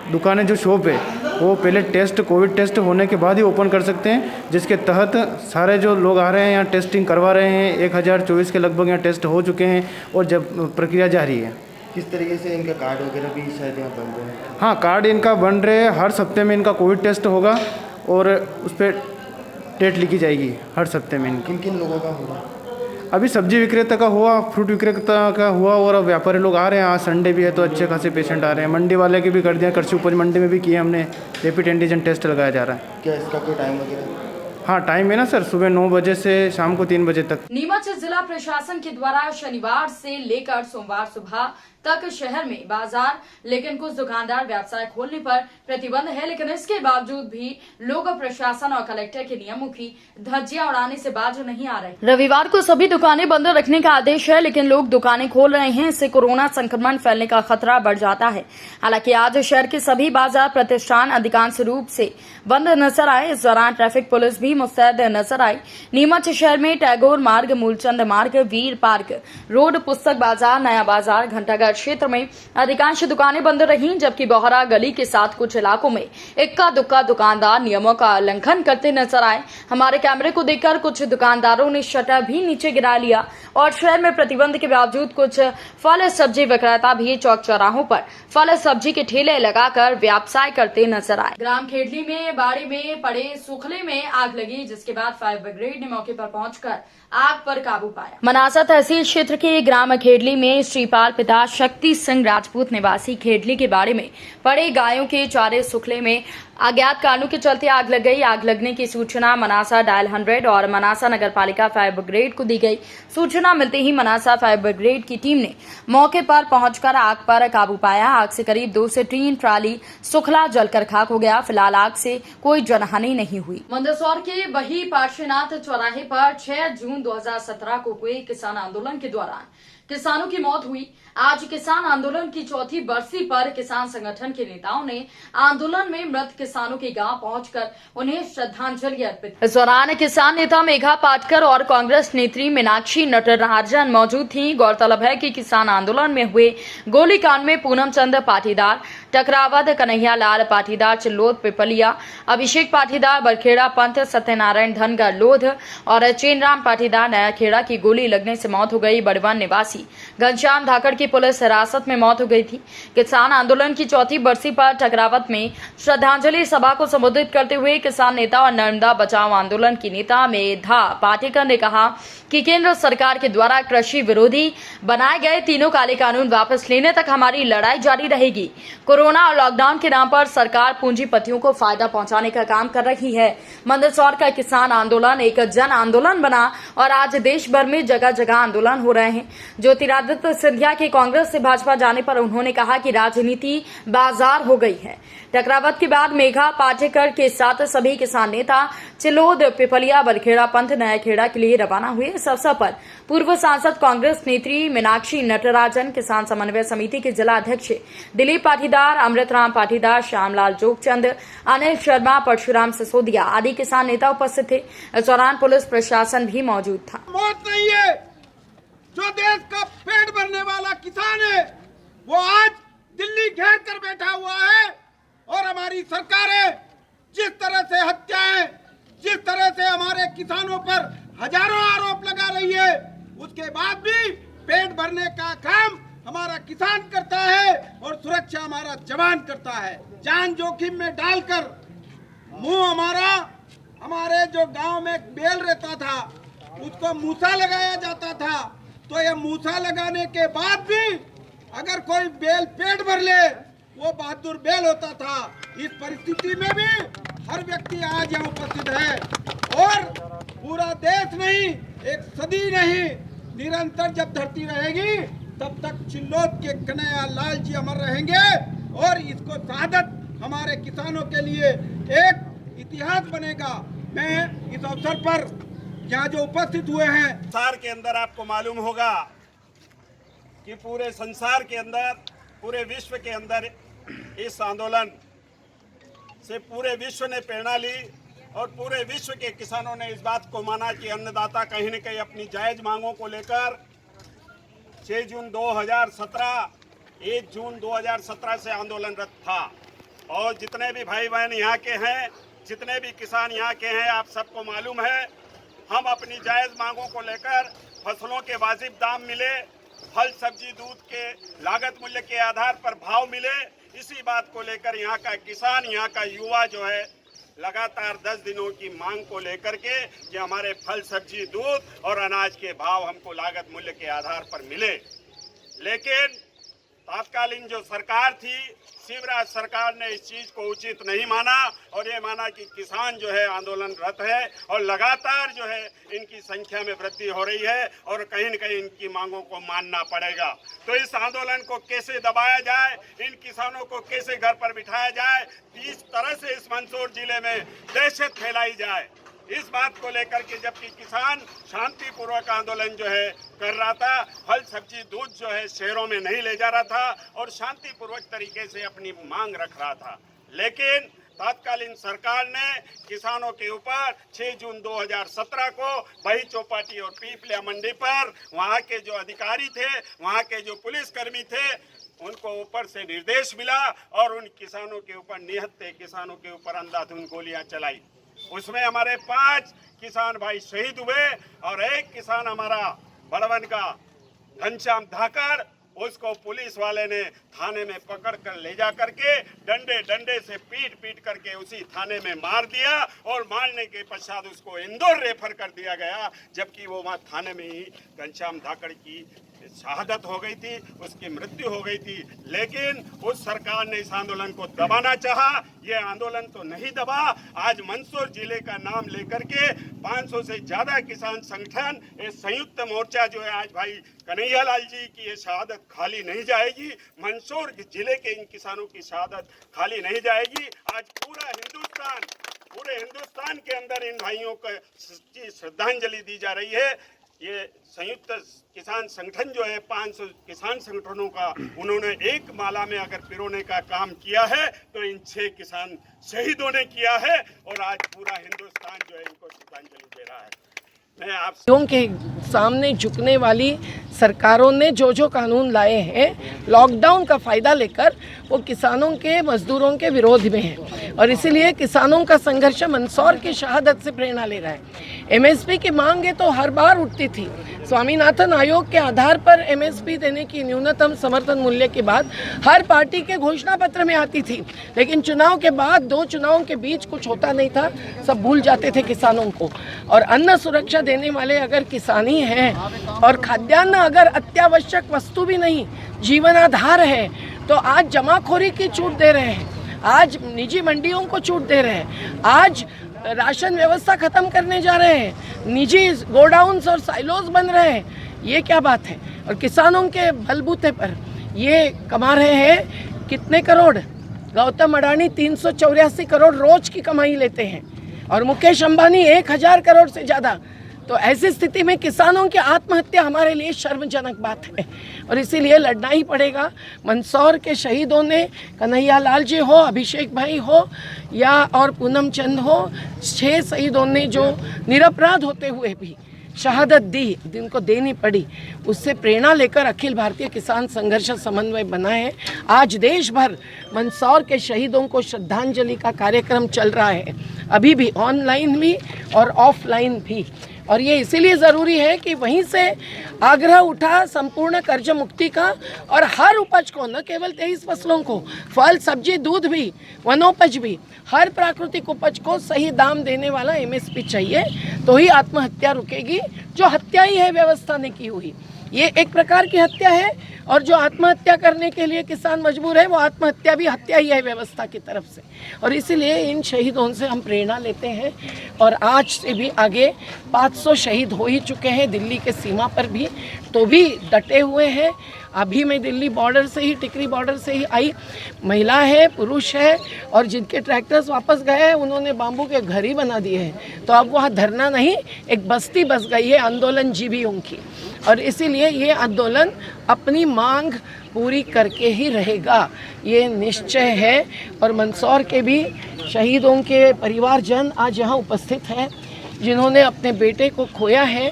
दुकानें, जो शॉप है, वो पहले कोविड टेस्ट होने के बाद ही ओपन कर सकते हैं, जिसके तहत सारे जो लोग आ रहे हैं यहाँ टेस्टिंग करवा रहे हैं। 1024 के लगभग यहाँ टेस्ट हो चुके हैं और जब प्रक्रिया जारी है। किस तरीके से इनका कार्ड वगैरह भी शायद यहाँ बन रहे हैं? हाँ, कार्ड इनका बन रहे हैं। हर हफ्ते में इनका कोविड टेस्ट होगा और उस पर डेट लिखी जाएगी हर सप्ताह में इनकी। किन लोगों का हुआ? अभी सब्जी विक्रेता का हुआ, फ्रूट विक्रेता का हुआ, और अब व्यापारी लोग आ रहे हैं। आज संडे भी है तो अच्छे खासे पेशेंट आ रहे हैं। मंडी वाले के भी कर दिया, कृषि उपज मंडी में भी किए हमने, रैपिड एंटीजन टेस्ट लगाया जा रहा है। क्या इसका कोई टाइम वगैरह? हाँ, टाइम है ना सर, सुबह 9 बजे से शाम को 3 बजे तक। नीमच जिला प्रशासन के द्वारा शनिवार से लेकर सोमवार सुबह तक शहर में बाजार, लेकिन कुछ दुकानदार व्यवसाय खोलने पर प्रतिबंध है, लेकिन इसके बावजूद भी लोग प्रशासन और कलेक्टर के नियमों की धज्जियां उड़ाने से बाज नहीं आ रहे। रविवार को सभी दुकानें बंद रखने का आदेश है, लेकिन लोग दुकानें खोल रहे हैं। इससे कोरोना संक्रमण फैलने का खतरा बढ़ जाता है। हालांकि आज शहर के सभी बाजार प्रतिष्ठान अधिकांश रूप से बंद नजर आए। इस दौरान ट्रैफिक पुलिस भी मुस्तैद नजर आई। नीमच शहर में टैगोर मार्ग, मूलचंद मार्ग, वीर पार्क रोड, पुस्तक बाजार, नया बाजार, घंटाघर क्षेत्र में अधिकांश दुकानें बंद रहीं, जबकि बोहरा गली के साथ कुछ इलाकों में इक्का दुक्का दुकानदार नियमों का उल्लंघन करते नजर आए। हमारे कैमरे को देखकर कुछ दुकानदारों ने शटर भी नीचे गिरा लिया और शहर में प्रतिबंध के बावजूद कुछ फल सब्जी विक्रेता भी चौक चौराहों पर फल सब्जी के ठेले लगाकर व्यवसाय करते नजर आए। ग्राम खेडली में बाड़ी में पड़े सूखले में आग लगी, जिसके बाद फायर ब्रिगेड ने मौके पर पहुंचकर आग पर काबू पाया। मनासा तहसील क्षेत्र के ग्राम खेडली में श्रीपाल पिता शक्ति सिंह राजपूत निवासी खेडली के बाड़े में पड़े गायों के चारे सूखले में अज्ञात कारणों के चलते आग लग गई। आग लगने की सूचना मनासा डायल 100 और मनासा नगर पालिका फायर ब्रिगेड को दी गई। सूचना मिलते ही मनासा फायर ब्रिगेड की टीम ने मौके पर पहुंचकर आग पर काबू पाया। आग से करीब 2 से 3 ट्राली सूखला जलकर खाक हो गया। फिलहाल आग से कोई जनहानि नहीं हुई। मंदसौर के बही पार्श्वनाथ चौराहे पर 6 जून 2017 को हुए किसान आंदोलन के दौरान किसानों की मौत हुई। आज किसान आंदोलन की चौथी बरसी पर किसान संगठन के नेताओं ने आंदोलन में मृत किसानों के गांव पहुंचकर उन्हें श्रद्धांजलि अर्पित की। इस दौरान किसान नेता मेघा पाटकर और कांग्रेस नेत्री मीनाक्षी नटराजन मौजूद थी। गौरतलब है कि किसान आंदोलन में हुए गोलीकांड में पूनम चंद पाटीदार, टकरावद कन्हैया लाल पाटीदार चिल्लोद पिपलिया, अभिषेक पाटीदार बरखेड़ा पंथ, सत्यनारायण धनगर लोध और चेनराम पाटीदार नयाखेड़ा की गोली लगने से मौत हो गई। बड़वन निवासी घनश्याम धाकड़ की पुलिस हिरासत में मौत हो गई थी। किसान आंदोलन की चौथी बरसी पर टकरावत में श्रद्धांजलि सभा को संबोधित करते हुए किसान नेता और नर्मदा बचाओ आंदोलन की नेता मेधा पाटेकर ने कहा कि केंद्र सरकार के द्वारा कृषि विरोधी बनाए गए तीनों काले कानून वापस लेने तक हमारी लड़ाई जारी रहेगी। कोरोना और लॉकडाउन के नाम पर सरकार पूंजीपतियों को फायदा पहुंचाने का काम कर रही है। मंदसौर का किसान आंदोलन एक जन आंदोलन बना और आज देश भर में जगह जगह आंदोलन हो रहे हैं। ज्योतिरादित्य सिंधिया के कांग्रेस से भाजपा जाने पर उन्होंने कहा कि राजनीति बाजार हो गई है। टकरावत के बाद मेघा पाटेकर के साथ सभी किसान नेता चिलोद, पिपलिया, बरखेड़ा पंथ, नयाखेड़ा के लिए रवाना हुए। इस अवसर पर पूर्व सांसद कांग्रेस नेत्री मीनाक्षी नटराजन, किसान समन्वय समिति के जिला अध्यक्ष दिलीप पाटीदार, अमृतराम पाटीदार, श्यामलाल जोगचंद, अनिल शर्मा, परशुराम सिसोदिया आदि किसान नेता उपस्थित थे। इस दौरान पुलिस प्रशासन भी मौजूद था। मौत नहीं है, जो देश का पेट भरने वाला किसान है वो आज दिल्ली घेर कर बैठा हुआ है और हमारी सरकारें जिस तरह से हत्याएं, जिस तरह से हमारे किसानों पर हजारों आरोप लगा रही है, उसके बाद भी पेट भरने का काम हमारा किसान करता है और सुरक्षा हमारा जवान करता है। जान जोखिम में डालकर मुंह हमारे जो गांव में बेल रहता था उसको मूसा लगाया जाता था, तो ये मूसा लगाने के बाद भी अगर कोई बेल पेट भर ले वो बहादुर बेल होता था। इस परिस्थिति में भी हर व्यक्ति आज यहाँ उपस्थित है और पूरा देश नहीं, एक सदी नहीं, निरंतर जब धरती रहेगी तब तक चिल्लोद के कन्हैया लाल जी अमर रहेंगे और इसको शहादत हमारे किसानों के लिए एक इतिहास बनेगा। मैं इस अवसर पर यहाँ जो उपस्थित हुए हैं, संसार के अंदर आपको मालूम होगा कि पूरे संसार के अंदर, पूरे विश्व के अंदर इस आंदोलन से पूरे विश्व ने प्रेरणा ली और पूरे विश्व के किसानों ने इस बात को माना कि अन्नदाता कहीं न कहीं अपनी जायज मांगों को लेकर 6 जून 2017, 1 जून 2017 से आंदोलनरत था। और जितने भी भाई बहन यहाँ के हैं, जितने भी किसान यहाँ के हैं, आप सबको मालूम है हम अपनी जायज़ मांगों को लेकर फसलों के वाजिब दाम मिले, फल सब्जी दूध के लागत मूल्य के आधार पर भाव मिले, इसी बात को लेकर यहाँ का किसान, यहाँ का युवा जो है लगातार 10 दिनों की मांग को लेकर के कि हमारे फल सब्जी दूध और अनाज के भाव हमको लागत मूल्य के आधार पर मिले। लेकिन तात्कालीन जो सरकार थी, शिवराज सरकार ने इस चीज को उचित नहीं माना और ये माना कि किसान जो है आंदोलनरत है और लगातार जो है इनकी संख्या में वृद्धि हो रही है और कहीं न कहीं इनकी मांगों को मानना पड़ेगा। तो इस आंदोलन को कैसे दबाया जाए, इन किसानों को कैसे घर पर बिठाया जाए, इस तरह से इस मंदसौर जिले में दहशत फैलाई जाए, इस बात को लेकर के जबकि किसान शांतिपूर्वक आंदोलन जो है कर रहा था, फल सब्जी दूध जो है शहरों में नहीं ले जा रहा था और शांतिपूर्वक तरीके से अपनी मांग रख रहा था। लेकिन तत्कालीन सरकार ने किसानों के ऊपर 6 जून 2017 को बही चौपाटी और पीपलिया मंडी पर वहाँ के जो अधिकारी थे, वहाँ के जो पुलिसकर्मी थे, उनको ऊपर से निर्देश मिला और उन किसानों के ऊपर निहत्थे किसानों के ऊपर अंधाधुंध गोलियां चलाई। उसमें हमारे 5 किसान भाई शहीद हुए और एक किसान हमारा बड़वन का घनश्याम धाकर, उसको पुलिस वाले ने थाने में पकड़ कर ले जा करके डंडे से पीट करके उसी थाने में मार दिया और मारने के पश्चात उसको इंदौर रेफर कर दिया गया, जबकि वो वहाँ थाने में ही घनश्याम धाकर की शहादत हो गई थी, उसकी मृत्यु हो गई थी। लेकिन उस सरकार ने इस आंदोलन को दबाना चाहा, ये आंदोलन तो नहीं दबा। आज मंदसौर जिले का नाम लेकर के 500 से ज्यादा किसान संगठन, ये संयुक्त मोर्चा जो है, आज भाई कन्हैया लाल जी की ये शहादत खाली नहीं जाएगी, मंदसौर जिले के इन किसानों की शहादत खाली नहीं जाएगी। आज पूरे हिंदुस्तान के अंदर इन भाइयों को श्रद्धांजलि दी जा रही है। ये संयुक्त किसान संगठन जो है 500 किसान संगठनों का, उन्होंने एक माला में अगर पिरोने का काम किया है तो इन 6 किसान शहीदों ने किया है और आज पूरा हिंदुस्तान जो है इनको श्रद्धांजलि दे रहा है। मैं आप के सामने झुकने वाली सरकारों ने जो कानून लाए हैं, लॉकडाउन का फ़ायदा लेकर वो किसानों के, मजदूरों के विरोध में है और इसीलिए किसानों का संघर्ष मंदसौर की शहादत से प्रेरणा ले रहा है। एमएसपी की मांगें तो हर बार उठती थी। स्वामीनाथन आयोग के आधार पर एमएसपी देने की न्यूनतम समर्थन मूल्य की बात हर पार्टी के घोषणा पत्र में आती थी, लेकिन चुनाव के बाद 2 चुनावों के बीच कुछ होता नहीं था, सब भूल जाते थे किसानों को। और अन्न सुरक्षा देने वाले अगर किसान ही हैं और खाद्यान्न अगर अत्यावश्यक वस्तु भी नहीं, जीवन आधार है, तो आज जमाखोरी की छूट दे रहे हैं, आज निजी मंडियों को छूट दे रहे हैं, आज राशन व्यवस्था खत्म करने जा रहे हैं, निजी गोडाउन्स और साइलोज बन रहे हैं। ये क्या बात है? और किसानों के बलबूते पर ये कमा रहे हैं कितने करोड़? गौतम अडानी 384 करोड़ रोज की कमाई लेते हैं और मुकेश अंबानी 1000 करोड़ से ज़्यादा। तो ऐसी स्थिति में किसानों की आत्महत्या हमारे लिए शर्मजनक बात है और इसीलिए लड़ना ही पड़ेगा। मंदसौर के शहीदों ने, कन्हैया लाल जी हो, अभिषेक भाई हो या और पूनम चंद हो, 6 शहीदों ने जो निरपराध होते हुए भी शहादत दी, जिनको देनी पड़ी, उससे प्रेरणा लेकर अखिल भारतीय किसान संघर्ष समन्वय बना है। आज देश भर मंदसौर के शहीदों को श्रद्धांजलि का कार्यक्रम चल रहा है, अभी भी ऑनलाइन भी और ऑफलाइन भी। और ये इसीलिए ज़रूरी है कि वहीं से आग्रह उठा संपूर्ण कर्ज मुक्ति का और हर उपज को, न केवल 23 फसलों को, फल सब्जी दूध भी, वनोपज भी, हर प्राकृतिक उपज को सही दाम देने वाला एमएसपी चाहिए, तो ही आत्महत्या रुकेगी। जो हत्या ही है व्यवस्था ने की हुई, ये एक प्रकार की हत्या है और जो आत्महत्या करने के लिए किसान मजबूर है, वो आत्महत्या भी हत्या ही है व्यवस्था की तरफ से। और इसीलिए इन शहीदों से हम प्रेरणा लेते हैं और आज से भी आगे 500 शहीद हो ही चुके हैं दिल्ली के सीमा पर भी, तो भी डटे हुए हैं। अभी मैं दिल्ली बॉर्डर से ही, टिकरी बॉर्डर से ही आई, महिला है, पुरुष है और जिनके ट्रैक्टर्स वापस गए हैं उन्होंने बाम्बू के घर ही बना दिए हैं। तो अब वहाँ धरना नहीं, एक बस्ती बस गई है आंदोलन जीवियों की। और इसीलिए ये आंदोलन अपनी मांग पूरी करके ही रहेगा, ये निश्चय है। और मंदसौर के भी शहीदों के परिवारजन आज यहाँ उपस्थित हैं, जिन्होंने अपने बेटे को खोया है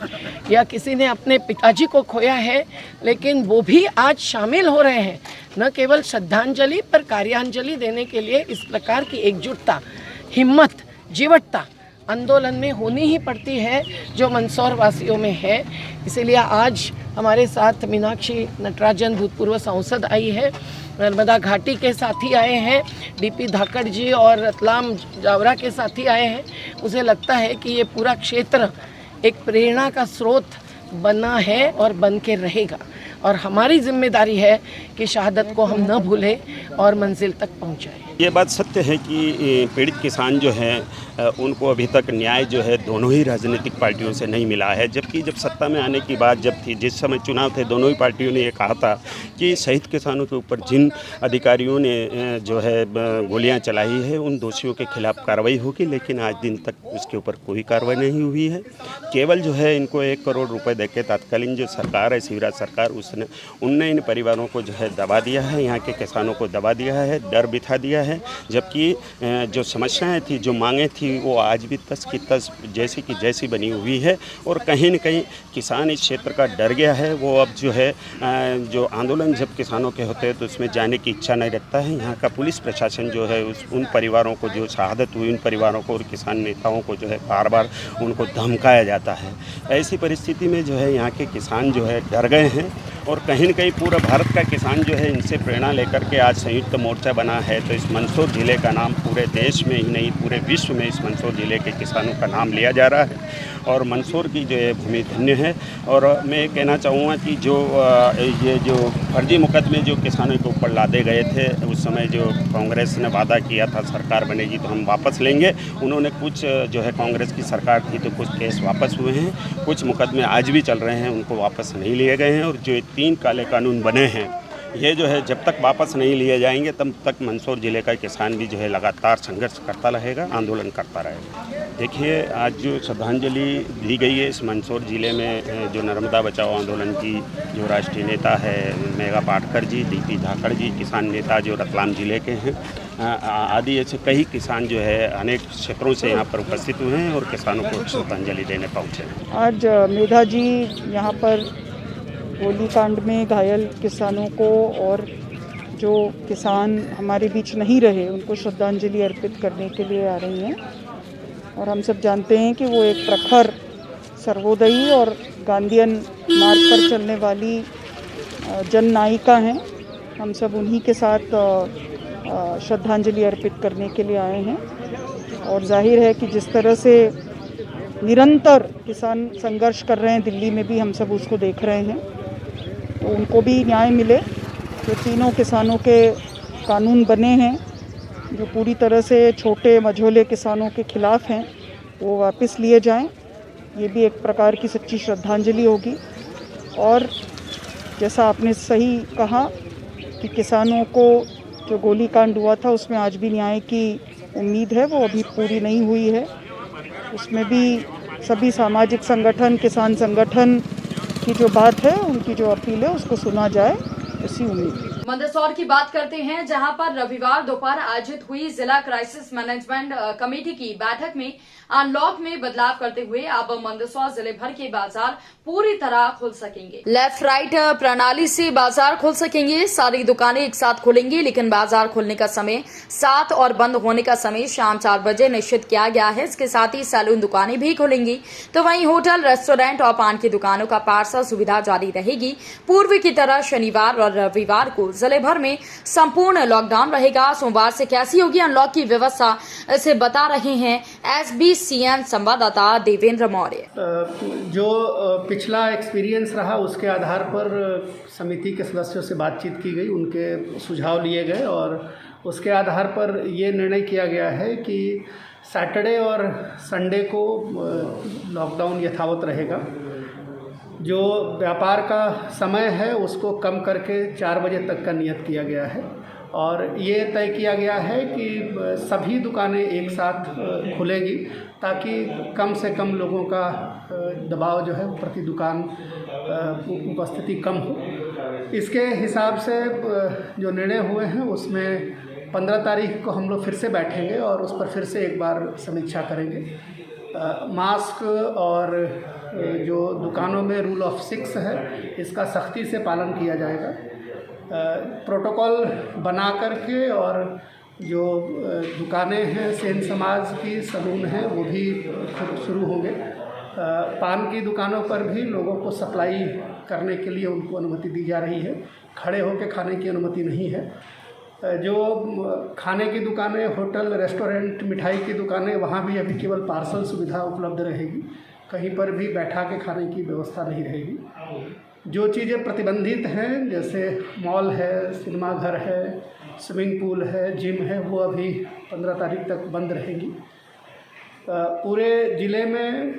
या किसी ने अपने पिताजी को खोया है, लेकिन वो भी आज शामिल हो रहे हैं, न केवल श्रद्धांजलि पर कार्यांजलि देने के लिए। इस प्रकार की एकजुटता, हिम्मत, जीवटता आंदोलन में होनी ही पड़ती है जो मंदसौर वासियों में है। इसीलिए आज हमारे साथ मीनाक्षी नटराजन भूतपूर्व सांसद आई है, नर्मदा घाटी के साथी आए हैं, डीपी धाकड़ जी और रतलाम जावरा के साथी आए हैं। मुझे लगता है कि ये पूरा क्षेत्र एक प्रेरणा का स्रोत बना है और बन के रहेगा, और हमारी जिम्मेदारी है कि शहादत को हम न भूलें और मंजिल तक पहुंचाएं। ये बात सत्य है कि पीड़ित किसान जो हैं उनको अभी तक न्याय जो है दोनों ही राजनीतिक पार्टियों से नहीं मिला है, जबकि जब सत्ता में आने की बात जब थी, जिस समय चुनाव थे, दोनों ही पार्टियों ने ये कहा था कि शहीद किसानों के ऊपर जिन अधिकारियों ने जो है गोलियां चलाई है उन दोषियों के खिलाफ कार्रवाई होगी, लेकिन आज दिन तक उसके ऊपर कोई कार्रवाई नहीं हुई है। केवल जो है इनको 1 करोड़ रुपए देके तत्कालीन जो सरकार है, शिवराज सरकार, उनने इन परिवारों को जो है दबा दिया है, यहाँ के किसानों को दबा दिया है, डर बिठा दिया है। जबकि जो समस्याएं थी, जो मांगें थी, वो आज भी तस की तस जैसी की जैसी बनी हुई है, और कहीं न कहीं किसान इस क्षेत्र का डर गया है। वो अब जो है जो आंदोलन जब किसानों के होते हैं तो उसमें जाने की इच्छा नहीं रखता है। यहाँ का पुलिस प्रशासन जो है उन परिवारों को, जो शहादत हुई उन परिवारों को और किसान नेताओं को जो है बार बार उनको धमकाया जाता है। ऐसी परिस्थिति में जो है यहाँ के किसान जो है डर गए हैं, और कहीं न कहीं पूरा भारत का किसान जो है इनसे प्रेरणा लेकर के आज संयुक्त मोर्चा बना है। तो इस मंदसौर ज़िले का नाम पूरे देश में ही नहीं, पूरे विश्व में इस मंदसौर ज़िले के किसानों का नाम लिया जा रहा है, और मंदसौर की जो है भूमि धन्य है। और मैं ये कहना चाहूँगा कि ये जो फर्जी मुकदमे जो किसानों के ऊपर लादे गए थे, उस समय जो कांग्रेस ने वादा किया था सरकार बनेगी तो हम वापस लेंगे, उन्होंने कुछ जो है कांग्रेस की सरकार थी तो कुछ केस वापस हुए हैं, कुछ मुकदमे आज भी चल रहे हैं, उनको वापस नहीं लिए गए हैं। और जो 3 काले कानून बने हैं, ये जो है जब तक वापस नहीं लिए जाएंगे तब तक मंदसौर ज़िले का किसान भी जो है लगातार संघर्ष करता रहेगा, आंदोलन करता रहेगा। देखिए, आज जो श्रद्धांजलि दी गई है इस मंदसौर ज़िले में, जो नर्मदा बचाओ आंदोलन की जो राष्ट्रीय नेता है मेघा पाटकर जी, डीपी धाकड़ जी, किसान नेता जो रतलाम ज़िले के हैं, आदि ऐसे कई किसान जो है अनेक क्षेत्रों से यहाँ पर उपस्थित हुए हैं और किसानों को श्रद्धांजलि देने पहुँचे। आज मेघा जी यहाँ पर गोलीकांड में घायल किसानों को और जो किसान हमारे बीच नहीं रहे उनको श्रद्धांजलि अर्पित करने के लिए आ रही हैं। और हम सब जानते हैं कि वो एक प्रखर सर्वोदयी और गांधीयन मार्ग पर चलने वाली जन नायिका हैं। हम सब उन्हीं के साथ श्रद्धांजलि अर्पित करने के लिए आए हैं। और जाहिर है कि जिस तरह से निरंतर किसान संघर्ष कर रहे हैं, दिल्ली में भी हम सब उसको देख रहे हैं, तो उनको भी न्याय मिले। जो तीनों किसानों के कानून बने हैं जो पूरी तरह से छोटे मझोले किसानों के खिलाफ हैं, वो वापस लिए जाएं। ये भी एक प्रकार की सच्ची श्रद्धांजलि होगी। और जैसा आपने सही कहा कि किसानों को जो गोलीकांड हुआ था उसमें आज भी न्याय की उम्मीद है, वो अभी पूरी नहीं हुई है। उसमें भी सभी सामाजिक संगठन, किसान संगठन की जो बात है, उनकी जो अपील है उसको सुना जाए, ऐसी उम्मीद। मंदसौर की बात करते हैं, जहां पर रविवार दोपहर आयोजित हुई जिला क्राइसिस मैनेजमेंट कमेटी की बैठक में अनलॉक में बदलाव करते हुए अब मंदसौर जिले भर के बाजार पूरी तरह खुल सकेंगे। लेफ्ट राइट प्रणाली से बाजार खुल सकेंगे। सारी दुकानें एक साथ खुलेंगी, लेकिन बाजार खुलने का समय 7 और बंद होने का समय शाम 4 बजे निश्चित किया गया है। इसके साथ ही सैलून दुकानें भी खुलेंगी, तो वहीं होटल, रेस्टोरेंट और पान की दुकानों का पार्सल सुविधा जारी रहेगी। पूर्व की तरह शनिवार और रविवार को जिले भर में संपूर्ण लॉकडाउन रहेगा। सोमवार से कैसी होगी अनलॉक की व्यवस्था, इसे बता रहे हैं SBCN संवाददाता देवेंद्र मौर्य। जो पिछला एक्सपीरियंस रहा उसके आधार पर समिति के सदस्यों से बातचीत की गई, उनके सुझाव लिए गए और उसके आधार पर ये निर्णय किया गया है कि सैटरडे और संडे को लॉकडाउन यथावत रहेगा। जो व्यापार का समय है उसको कम करके 4 बजे तक का नियत किया गया है और ये तय किया गया है कि सभी दुकानें एक साथ खुलेगी ताकि कम से कम लोगों का दबाव जो है प्रति दुकान उपस्थिति कम हो। इसके हिसाब से जो निर्णय हुए हैं उसमें 15 तारीख को हम लोग फिर से बैठेंगे और उस पर फिर से एक बार समीक्षा करेंगे। मास्क और जो दुकानों में रूल ऑफ 6 है इसका सख्ती से पालन किया जाएगा। प्रोटोकॉल बना करके और जो दुकानें हैं सेन समाज की सलून हैं वो भी खुद शुरू होंगे। पान की दुकानों पर भी लोगों को सप्लाई करने के लिए उनको अनुमति दी जा रही है, खड़े होकर खाने की अनुमति नहीं है। जो खाने की दुकानें, होटल, रेस्टोरेंट, मिठाई की दुकानें, वहाँ भी अभी केवल पार्सल सुविधा उपलब्ध रहेगी, कहीं पर भी बैठा के खाने की व्यवस्था नहीं रहेगी। जो चीज़ें प्रतिबंधित हैं जैसे मॉल है, सिनेमा घर है, स्विमिंग पूल है, जिम है, वो अभी 15 तारीख तक बंद रहेंगी। पूरे ज़िले में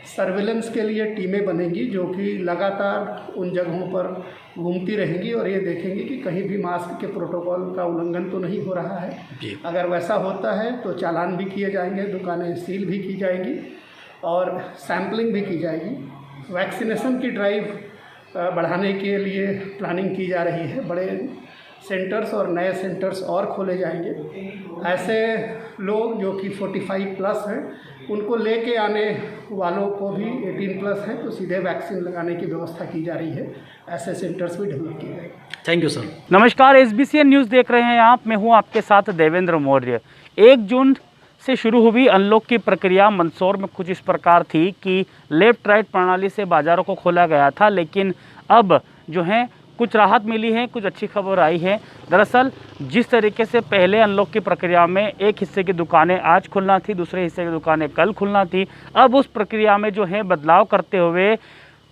सर्विलेंस के लिए टीमें बनेंगी जो कि लगातार उन जगहों पर घूमती रहेंगी और ये देखेंगी कि कहीं भी मास्क के प्रोटोकॉल का उल्लंघन तो नहीं हो रहा है। अगर वैसा होता है तो चालान भी किए जाएंगे, दुकानें सील भी की जाएंगी और सैम्पलिंग भी की जाएगी। वैक्सीनेशन की ड्राइव बढ़ाने के लिए प्लानिंग की जा रही है। बड़े सेंटर्स और नए सेंटर्स और खोले जाएंगे। ऐसे लोग जो कि 45 प्लस हैं उनको लेके आने वालों को भी 18 प्लस हैं तो सीधे वैक्सीन लगाने की व्यवस्था की जा रही है। ऐसे सेंटर्स भी डेवलप किए जाएंगे। Thank you sir. नमस्कार, SBCN न्यूज़ देख रहे हैं आप। मैं हूं आपके साथ देवेंद्र मौर्य। 1 जून से शुरू हुई अनलॉक की प्रक्रिया मंदसौर में कुछ इस प्रकार थी कि लेफ्ट राइट प्रणाली से बाज़ारों को खोला गया था, लेकिन अब जो है कुछ राहत मिली है, कुछ अच्छी खबर आई है। दरअसल जिस तरीके से पहले अनलॉक की प्रक्रिया में एक हिस्से की दुकानें आज खुलना थी, दूसरे हिस्से की दुकानें कल खुलना थी, अब उस प्रक्रिया में जो है बदलाव करते हुए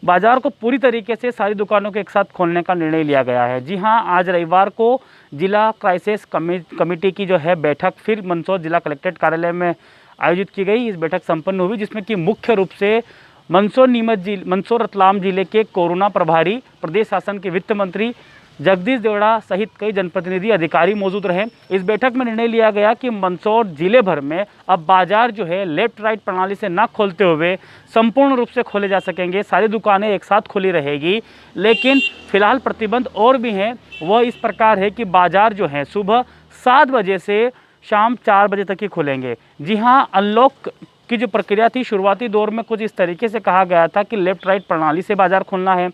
बाज़ार को पूरी तरीके से सारी दुकानों के एक साथ खोलने का निर्णय लिया गया है। जी हां, आज रविवार को जिला क्राइसिस कमेटी की जो है बैठक फिर मंदसौर जिला कलेक्ट्रेट कार्यालय में आयोजित की गई। इस बैठक संपन्न हुई जिसमें कि मुख्य रूप से मंदसौर रतलाम जिले के कोरोना प्रभारी, प्रदेश शासन के वित्त मंत्री जगदीश देवड़ा सहित कई जनप्रतिनिधि अधिकारी मौजूद रहे। इस बैठक में निर्णय लिया गया कि मंदसौर जिले भर में अब बाजार जो है लेफ्ट राइट प्रणाली से ना खोलते हुए संपूर्ण रूप से खोले जा सकेंगे। सारी दुकानें एक साथ खुली रहेगी, लेकिन फिलहाल प्रतिबंध और भी हैं। वह इस प्रकार है कि बाजार जो है सुबह 7 बजे से शाम 4 बजे तक ही खुलेंगे। जी हाँ, अनलॉक की जो प्रक्रिया थी शुरुआती दौर में कुछ इस तरीके से कहा गया था कि लेफ्ट राइट प्रणाली से बाज़ार खुलना है।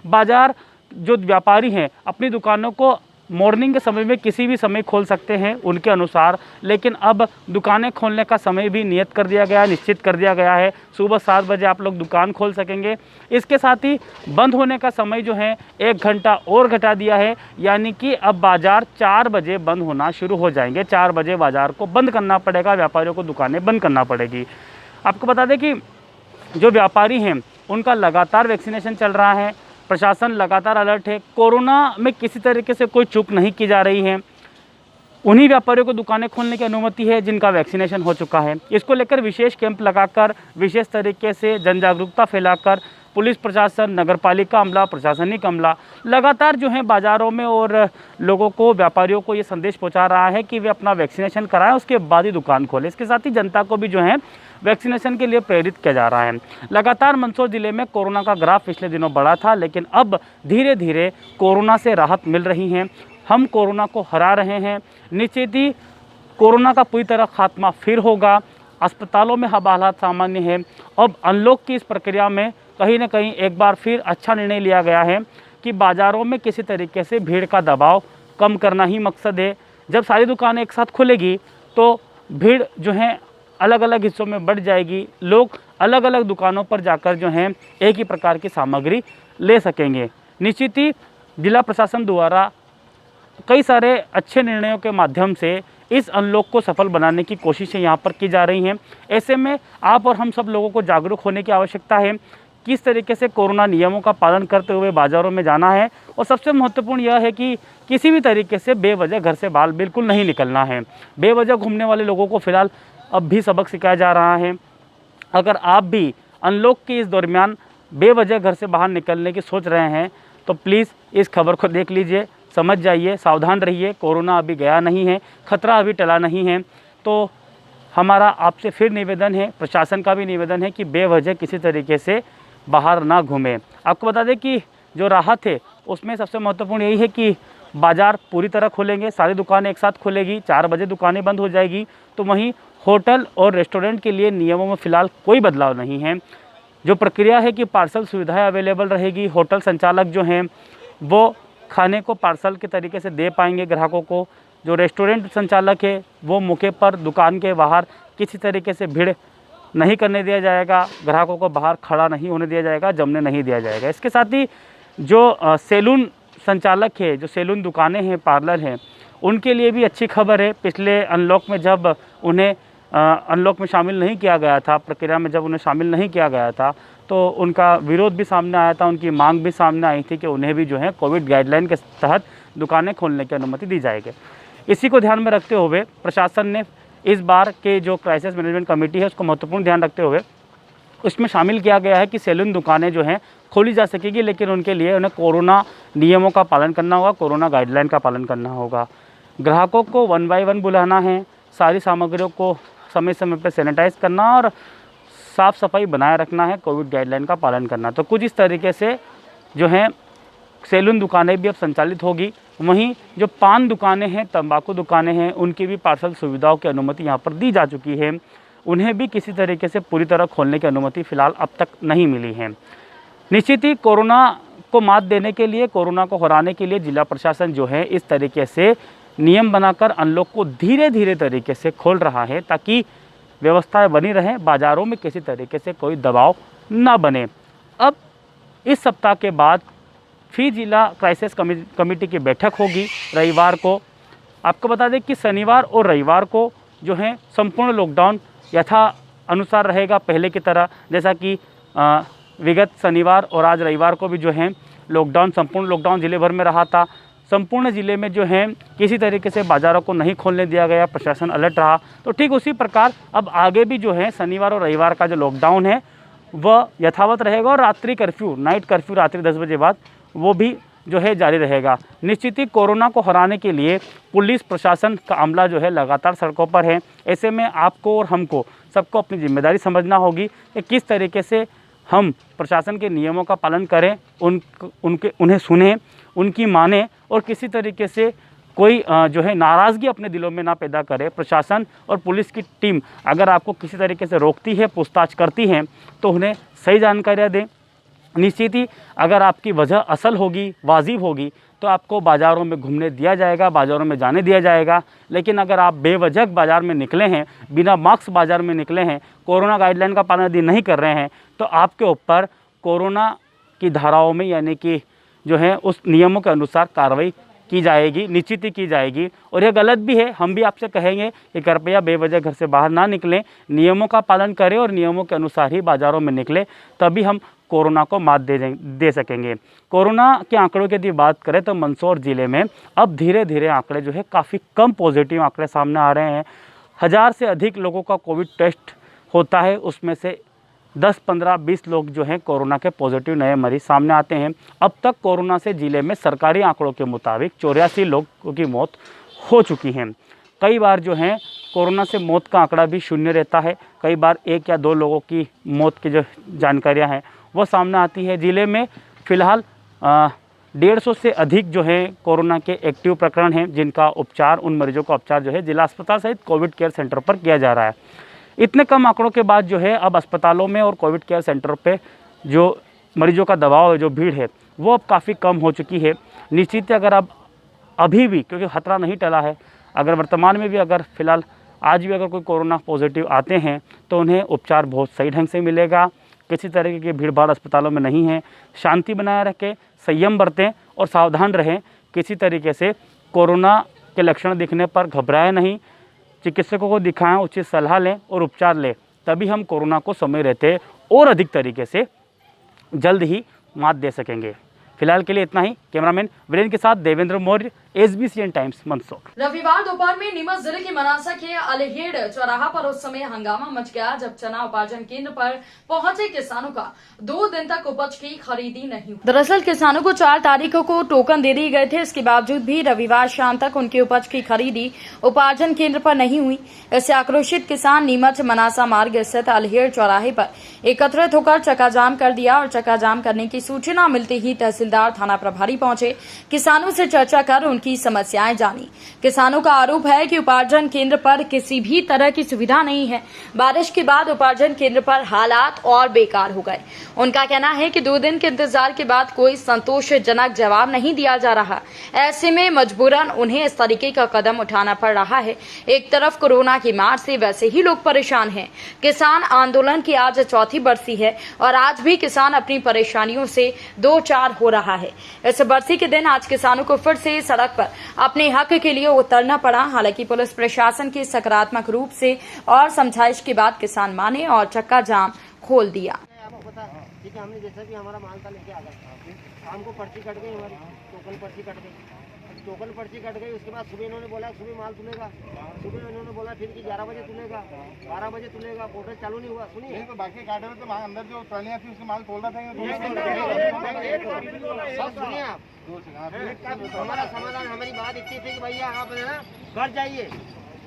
बाज़ार जो व्यापारी हैं अपनी दुकानों को मॉर्निंग के समय में किसी भी समय खोल सकते हैं उनके अनुसार, लेकिन अब दुकानें खोलने का समय भी नियत कर दिया गया है, निश्चित कर दिया गया है। सुबह 7 बजे आप लोग दुकान खोल सकेंगे। इसके साथ ही बंद होने का समय जो है 1 घंटा और घटा दिया है, यानी कि अब बाज़ार 4 बजे बंद होना शुरू हो जाएंगे। 4 बजे बाज़ार को बंद करना पड़ेगा, व्यापारियों को दुकानें बंद करना पड़ेगी। आपको बता दें कि जो व्यापारी हैं उनका लगातार वैक्सीनेशन चल रहा है, प्रशासन लगातार अलर्ट है। कोरोना में किसी तरीके से कोई चूक नहीं की जा रही है। उन्हीं व्यापारियों को दुकानें खोलने की अनुमति है जिनका वैक्सीनेशन हो चुका है। इसको लेकर विशेष कैंप लगाकर, विशेष तरीके से जन जागरूकता फैलाकर पुलिस प्रशासन, नगरपालिका अमला, प्रशासनिक अमला लगातार जो है बाज़ारों में और लोगों को, व्यापारियों को ये संदेश पहुंचा रहा है कि वे अपना वैक्सीनेशन कराएं, उसके बाद ही दुकान खोलें। इसके साथ ही जनता को भी जो है वैक्सीनेशन के लिए प्रेरित किया जा रहा है। लगातार मंदसौर जिले में कोरोना का ग्राफ पिछले दिनों बढ़ा था, लेकिन अब धीरे धीरे कोरोना से राहत मिल रही है। हम कोरोना को हरा रहे हैं। निश्चित ही कोरोना का पूरी तरह खात्मा फिर होगा। अस्पतालों में अब हालात सामान्य है। अब अनलॉक की इस प्रक्रिया में कहीं ना कहीं एक बार फिर अच्छा निर्णय लिया गया है कि बाज़ारों में किसी तरीके से भीड़ का दबाव कम करना ही मकसद है। जब सारी दुकानें एक साथ खुलेगी तो भीड़ जो है अलग अलग हिस्सों में बढ़ जाएगी। लोग अलग अलग दुकानों पर जाकर जो हैं एक ही प्रकार की सामग्री ले सकेंगे। निश्चित ही जिला प्रशासन द्वारा कई सारे अच्छे निर्णयों के माध्यम से इस अनलॉक को सफल बनाने की कोशिशें यहाँ पर की जा रही हैं। ऐसे में आप और हम सब लोगों को जागरूक होने की आवश्यकता है। किस तरीके से कोरोना नियमों का पालन करते हुए बाज़ारों में जाना है, और सबसे महत्वपूर्ण यह है कि किसी भी तरीके से बेवजह घर से बाहर बिल्कुल नहीं निकलना है। बेवजह घूमने वाले लोगों को फ़िलहाल अब भी सबक सिखाया जा रहा है। अगर आप भी अनलॉक के इस दरमियान बेवजह घर से बाहर निकलने की सोच रहे हैं तो प्लीज़ इस खबर को देख लीजिए, समझ जाइए, सावधान रहिए। कोरोना अभी गया नहीं है, खतरा अभी टला नहीं है। तो हमारा आपसे फिर निवेदन है, प्रशासन का भी निवेदन है कि बेवजह किसी तरीके से बाहर ना घूमें। आपको बता दें कि जो राहत है उसमें सबसे महत्वपूर्ण यही है कि बाज़ार पूरी तरह खुलेंगे, सारी दुकानें एक साथ खुलेगी, 4 बजे दुकानें बंद हो जाएगी। तो वहीं होटल और रेस्टोरेंट के लिए नियमों में फ़िलहाल कोई बदलाव नहीं है। जो प्रक्रिया है कि पार्सल सुविधाएं अवेलेबल रहेगी। होटल संचालक जो हैं वो खाने को पार्सल के तरीके से दे पाएंगे ग्राहकों को। जो रेस्टोरेंट संचालक है वो मौके पर दुकान के बाहर किसी तरीके से भीड़ नहीं करने दिया जाएगा, ग्राहकों को बाहर खड़ा नहीं होने दिया जाएगा, जमने नहीं दिया जाएगा। इसके साथ ही जो सैलून संचालक है, जो सैलून दुकानें हैं, पार्लर हैं, उनके लिए भी अच्छी खबर है। पिछले अनलॉक में जब उन्हें अनलॉक में शामिल नहीं किया गया था, प्रक्रिया में जब उन्हें शामिल नहीं किया गया था, तो उनका विरोध भी सामने आया था, उनकी मांग भी सामने आई थी कि उन्हें भी जो है कोविड गाइडलाइन के तहत दुकानें खोलने की अनुमति दी जाएगी। इसी को ध्यान में रखते हुए प्रशासन ने इस बार के जो क्राइसिस मैनेजमेंट कमेटी है उसको महत्वपूर्ण ध्यान रखते हुए उसमें शामिल किया गया है कि सैलून दुकानें जो हैं खोली जा सकेगी, लेकिन उनके लिए उन्हें कोरोना नियमों का पालन करना होगा, कोरोना गाइडलाइन का पालन करना होगा। ग्राहकों को 1 बाय 1 बुलाना है, सारी सामग्रियों को समय समय पर सैनिटाइज करना और साफ़ सफाई बनाए रखना है, कोविड गाइडलाइन का पालन करना। तो कुछ इस तरीके से जो है सैलून दुकानें भी अब संचालित होगी। वहीं जो पान दुकानें हैं, तंबाकू दुकानें हैं, उनकी भी पार्सल सुविधाओं की अनुमति यहाँ पर दी जा चुकी है। उन्हें भी किसी तरीके से पूरी तरह खोलने की अनुमति फ़िलहाल अब तक नहीं मिली है। निश्चित ही कोरोना को मात देने के लिए, कोरोना को हराने के लिए जिला प्रशासन जो है इस तरीके से नियम बनाकर अनलॉक को धीरे धीरे तरीके से खोल रहा है ताकि व्यवस्थाएं बनी रहें, बाज़ारों में किसी तरीके से कोई दबाव न बने। अब इस सप्ताह के बाद फिर जिला क्राइसिस कमेटी की बैठक होगी रविवार को। आपको बता दें कि शनिवार और रविवार को जो है संपूर्ण लॉकडाउन यथा अनुसार रहेगा, पहले की तरह, जैसा कि विगत शनिवार और आज रविवार को भी जो है लॉकडाउन, संपूर्ण लॉकडाउन ज़िले भर में रहा था। संपूर्ण ज़िले में जो है किसी तरीके से बाज़ारों को नहीं खोलने दिया गया, प्रशासन अलर्ट रहा। तो ठीक उसी प्रकार अब आगे भी जो है शनिवार और रविवार का जो लॉकडाउन है वह यथावत रहेगा और रात्रि कर्फ्यू, नाइट कर्फ्यू रात्रि 10 बजे बाद वो भी जो है जारी रहेगा। निश्चित ही कोरोना को हराने के लिए पुलिस प्रशासन का अमला जो है लगातार सड़कों पर है। ऐसे में आपको और हमको सबको अपनी जिम्मेदारी समझना होगी कि किस तरीके से हम प्रशासन के नियमों का पालन करें, उन्हें सुनें, उनकी माने और किसी तरीके से कोई जो है नाराज़गी अपने दिलों में ना पैदा करे। प्रशासन और पुलिस की टीम अगर आपको किसी तरीके से रोकती है, पूछताछ करती है, तो उन्हें सही जानकारियाँ दें। निश्चित ही अगर आपकी वजह असल होगी, वाजिब होगी, तो आपको बाज़ारों में घूमने दिया जाएगा, बाज़ारों में जाने दिया जाएगा। लेकिन अगर आप बेवजह बाज़ार में निकले हैं, बिना मास्क बाज़ार में निकले हैं, कोरोना गाइडलाइन का पालन यदि नहीं कर रहे हैं, तो आपके ऊपर कोरोना की धाराओं में यानी कि जो है उस नियमों के अनुसार कार्रवाई की जाएगी, निश्चित ही की जाएगी। और यह गलत भी है। हम भी आपसे कहेंगे कि कृपया बेवजह घर से बाहर ना निकलें, नियमों का पालन करें और नियमों के अनुसार ही बाज़ारों में निकलें, तभी हम कोरोना को मात दे सकेंगे। कोरोना के आंकड़ों की यदि बात करें तो मंदसौर ज़िले में अब धीरे धीरे आंकड़े जो है काफ़ी कम पॉजिटिव आंकड़े सामने आ रहे हैं। 1000 से अधिक लोगों का कोविड टेस्ट होता है, उसमें से 10, 15, 20 लोग जो हैं कोरोना के पॉजिटिव नए मरीज सामने आते हैं। अब तक कोरोना से ज़िले में सरकारी आंकड़ों के मुताबिक 84 लोगों की मौत हो चुकी है। कई बार जो है कोरोना से मौत का आंकड़ा भी शून्य रहता है, कई बार 1 या 2 लोगों की मौत की जो जानकारियां हैं वो सामने आती है। ज़िले में फ़िलहाल 150 से अधिक जो है कोरोना के एक्टिव प्रकरण हैं, जिनका उपचार, उन मरीजों का उपचार जो है जिला अस्पताल सहित कोविड केयर सेंटर पर किया जा रहा है। इतने कम आंकड़ों के बाद जो है अब अस्पतालों में और कोविड केयर सेंटर पे जो मरीजों का दबाव है, जो भीड़ है, वो अब काफ़ी कम हो चुकी है। निश्चित अगर अब अभी भी, क्योंकि खतरा नहीं टला है, अगर वर्तमान में भी अगर फ़िलहाल आज भी अगर कोई कोरोना पॉजिटिव आते हैं तो उन्हें उपचार बहुत सही ढंग से मिलेगा। किसी तरह की भीड़ भाड़ अस्पतालों में नहीं है। शांति बनाए रखें, संयम बरतें और सावधान रहें। किसी तरीके से कोरोना के लक्षण दिखने पर घबराएं नहीं, चिकित्सकों को दिखाएं, उचित सलाह लें और उपचार लें, तभी हम कोरोना को समय रहते और अधिक तरीके से जल्द ही मात दे सकेंगे। फिलहाल के लिए इतना ही। कैमरामैन वीरेंद्र के साथ देवेंद्र मौर्य, SBCN टाइम्स, मंदसौर। रविवार दोपहर में नीमच जिले की मनासा के अलेहेड़ चौराहा पर उस समय हंगामा मच गया जब चना उपार्जन केंद्र पर पहुंचे किसानों का 2 दिन तक उपज की खरीदी नहीं हुई। दरअसल किसानों को 4 तारीख को टोकन दे दिए गए थे, इसके बावजूद भी रविवार शाम तक उनकी उपज की खरीदी उपार्जन केंद्र पर नहीं हुई। इससे आक्रोशित किसान नीमच मनासा मार्ग स्थित अलेहेड़ चौराहे पर एकत्रित होकर चक्काजाम कर दिया और चक्काजाम करने की सूचना मिलते ही तहसीलदार, थाना प्रभारी पहुंचे। किसानों से चर्चा कर उनकी की समस्याएं जानी। किसानों का आरोप है कि उपार्जन केंद्र पर किसी भी तरह की सुविधा नहीं है। बारिश के बाद उपार्जन केंद्र पर हालात और बेकार हो गए। उनका कहना है कि 2 दिन के इंतजार के बाद कोई संतोषजनक जवाब नहीं दिया जा रहा। ऐसे में मजबूरन उन्हें इस तरीके का कदम उठाना पड़ रहा है। एक तरफ कोरोना की मार से वैसे ही लोग परेशान हैं। किसान आंदोलन की आज चौथी बरसी है और आज भी किसान अपनी परेशानियों से दो चार हो रहा है। इस बरसी के दिन आज किसानों को फिर से सड़क पर अपने हक के लिए उतरना पड़ा। हालांकि पुलिस प्रशासन के सकारात्मक रूप से और समझाइश के बाद किसान माने और चक्का जाम खोल दिया। ठीक है, हमने जैसा भी हमारा माल था लेके आ गए, शाम को पर्ची कट गई, हमारी टोकन पर्ची कट गई। टोकन पर्ची कट गई, उसके बाद सुबह इन्होंने बोला सुबह माल तुलेगा। सुबह इन्होंने बोला फिर कि 11 बजे तुलेगा, 12 बजे तुलेगा। पोर्टल चालू नहीं हुआ। सुनिए तो बाकी गाड़ी में तो अंदर जो ट्रालियां थी उसके माल तोल रहा था। सुनिए आप, हमारा समाधान, हमारी बात इतनी थी कि भैया आप है ना घर जाइए,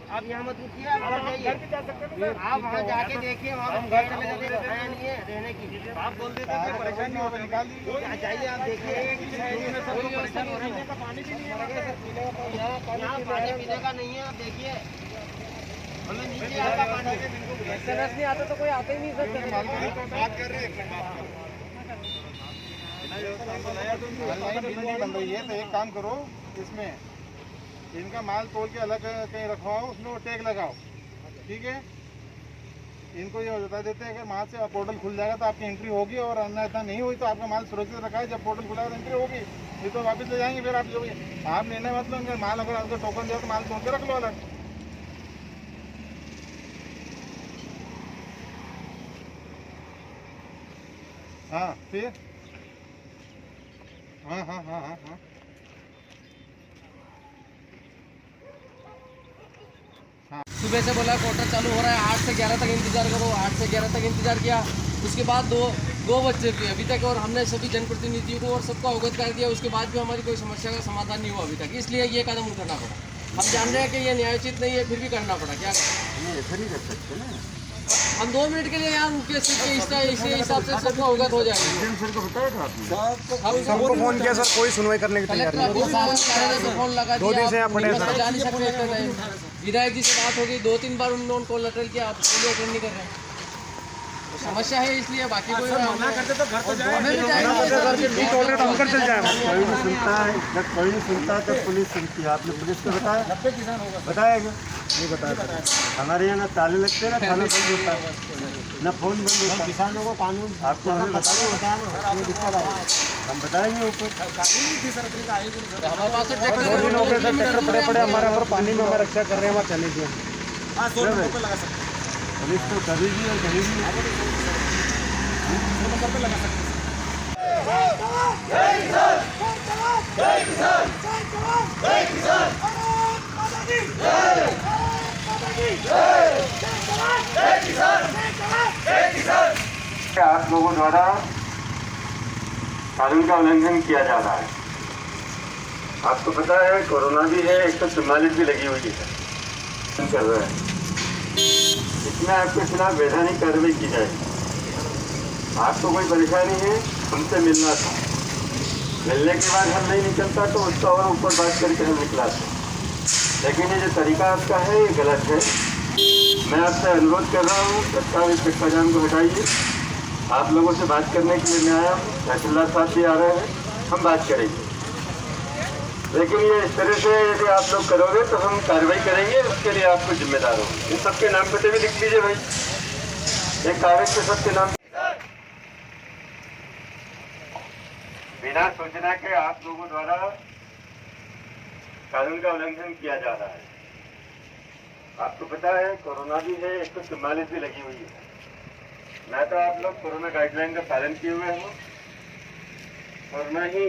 आप यहाँ मत रुकिए, आप घर जाइए, आप वहाँ जाके देखिए, वहाँ हम घर चले जाते हैं, नहीं है रहने की। आप बोल देते थे परेशानी हो तो निकाल दीजिए, जाइए आप देखिए। परेशानी हो रही है, पानी भी नहीं है, यहाँ पानी पीने का नहीं है। आप देखिए, हमें नीचे आता पानी, एसएनएस नहीं आता तो कोई आता ही नहीं सर। बात कर रहे हैं, बन रही है तो एक काम करो, इसमें इनका माल तोल के अलग कहीं रखवाओ, उसमें वो टैग लगाओ, ठीक है। इनको ये बता देते हैं कि वहाँ से पोर्टल खुल जाएगा तो आपकी एंट्री होगी, और अन्यथा नहीं हुई तो आपका माल सुरक्षित रखा है। जब पोर्टल खुला तो एंट्री होगी, नहीं तो वापस ले जाएंगे। फिर आप जो आप लेने मतलब उनका माल, अगर आपको टोकन दिया तो माल तोड़ के रख लो अलग। हाँ फिर हाँ हाँ हाँ हाँ हाँ सुबह से बोला क्वार्टर चालू हो रहा है, 8 से 11 तक इंतजार करो। 8 से 11 तक इंतजार किया, उसके बाद दो बज चुके अभी तक, और हमने सभी जनप्रतिनिधियों को और सबको अवगत कर दिया। उसके बाद भी हमारी कोई समस्या का समाधान नहीं हुआ अभी तक, इसलिए ये कदम उठाना पड़ा। हम जान रहे हैं कि ये न्यायोचित नहीं है, फिर भी करना पड़ा। क्या ऐसा नहीं कर सकते ना, हम 2 मिनट के लिए यहाँ उनके इसी हिसाब से सबको अवगत हो जाएंगे। सबको फोन किया सर, कोई सुनवाई करने की तैयारी नहीं। फोन लगा 2 दिन से यहाँ पड़े सर, जा नहीं सकते। विधायक जी से बात होगी, 2-3 बार उन्होंने कॉल लेटर किया, आप कोई अटेंड नहीं कर रहे हैं। तो समस्या है, इसलिए बाकी कोई मना करते तो घर को जाए, अंदर चल जाए। कोई नहीं सुनता है, जब कोई नहीं सुनता तो पुलिस सुनती है। आपने पुलिस को बताया? बताया क्या? नहीं बताया। हमारे यहाँ ना ताले लगते हैं, ना खाना बंद होता है, ना फोन बंद होता है। किसानों को कानून आपको हमें बताया दिक्कत आए, हम बताएंगे ऊपर। हमारे पास 2 दिन हो गए सर, ट्रैक्टर पड़े हमारे ऊपर, पानी में हमें रक्षा कर रहे हैं, वहाँ चले गए। पुलिस तो करेगी और करेगी, लगा सकते आप लोगों द्वारा कानून का उल्लंघन किया जा रहा है। आपको पता है कोरोना भी है, 144 भी लगी हुई है, कर रहा है। इसमें आपके खिलाफ वैधानिक कार्रवाई की जाएगी। आपको कोई परेशानी है, हमसे मिलना था, मिलने के बाद हम नहीं निकलता तो उसका और ऊपर बात करके हम निकला था। लेकिन ये जो तरीका आपका है ये गलत है। मैं आपसे अनुरोध कर रहा हूँ, तत्काल इस चक्का जाम को हटाइए। आप लोगों से बात करने के लिए मैं आया हूँ, तहसीलदार साहब भी आ रहे हैं, हम बात करेंगे। लेकिन ये इस तरह से यदि आप लोग करोगे तो हम कार्रवाई करेंगे, उसके लिए आपको जिम्मेदार होंगे। इन सबके नाम पते भी लिख लीजिए भाई, एक कागज पे सबके नाम। बिना सूचना के आप लोगों द्वारा कानून का उल्लंघन किया जा रहा है। आपको पता है कोरोना भी है, 144 भी लगी हुई है। मैं तो आप लोग कोरोना गाइडलाइन का पालन किए हुए हैं, और न ही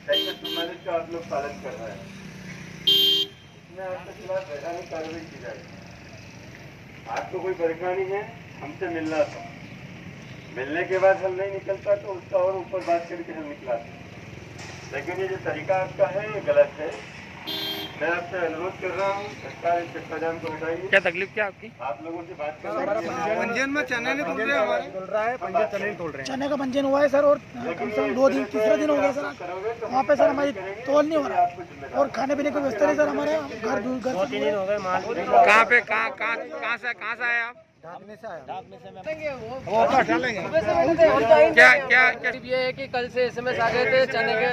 144 का आप लोग पालन कर रहे हैं। इसमें आपके खिलाफ वैधानिक कार्रवाई की जाएगी। आपको कोई परेशानी है, हमसे मिलना था, मिलने के बाद हम नहीं निकलता तो उसका और ऊपर बात करके हम निकला था। लेकिन ये जो तरीका आपका है ये गलत है। मैं आपसे अनुरोध कर रहा हूँ सरकार इस चक्का जाम को हटाइए। क्या तकलीफ क्या आपकी? आप लोगों से बात कर रहे हैं। पंजीयन में चने नहीं तोड़ रहे हमारे, तोड़ रहा है, पंजीयन चने नहीं तोड़ रहे हैं। चने का पंजीयन हुआ है सर, और कम से कम 2 दिन, तीसरा दिन हो गया सर। वहाँ पे सर हमारी तोल नहीं हो रहा है, और खाने पीने की व्यवस्था नहीं सर हमारे घर दूर घर से। 3 दिन हो गए माल। कहाँ पे कहाँ से आए आप? ढाकने से आया। क्या ये है कि कल से SMS आ गए थे चने के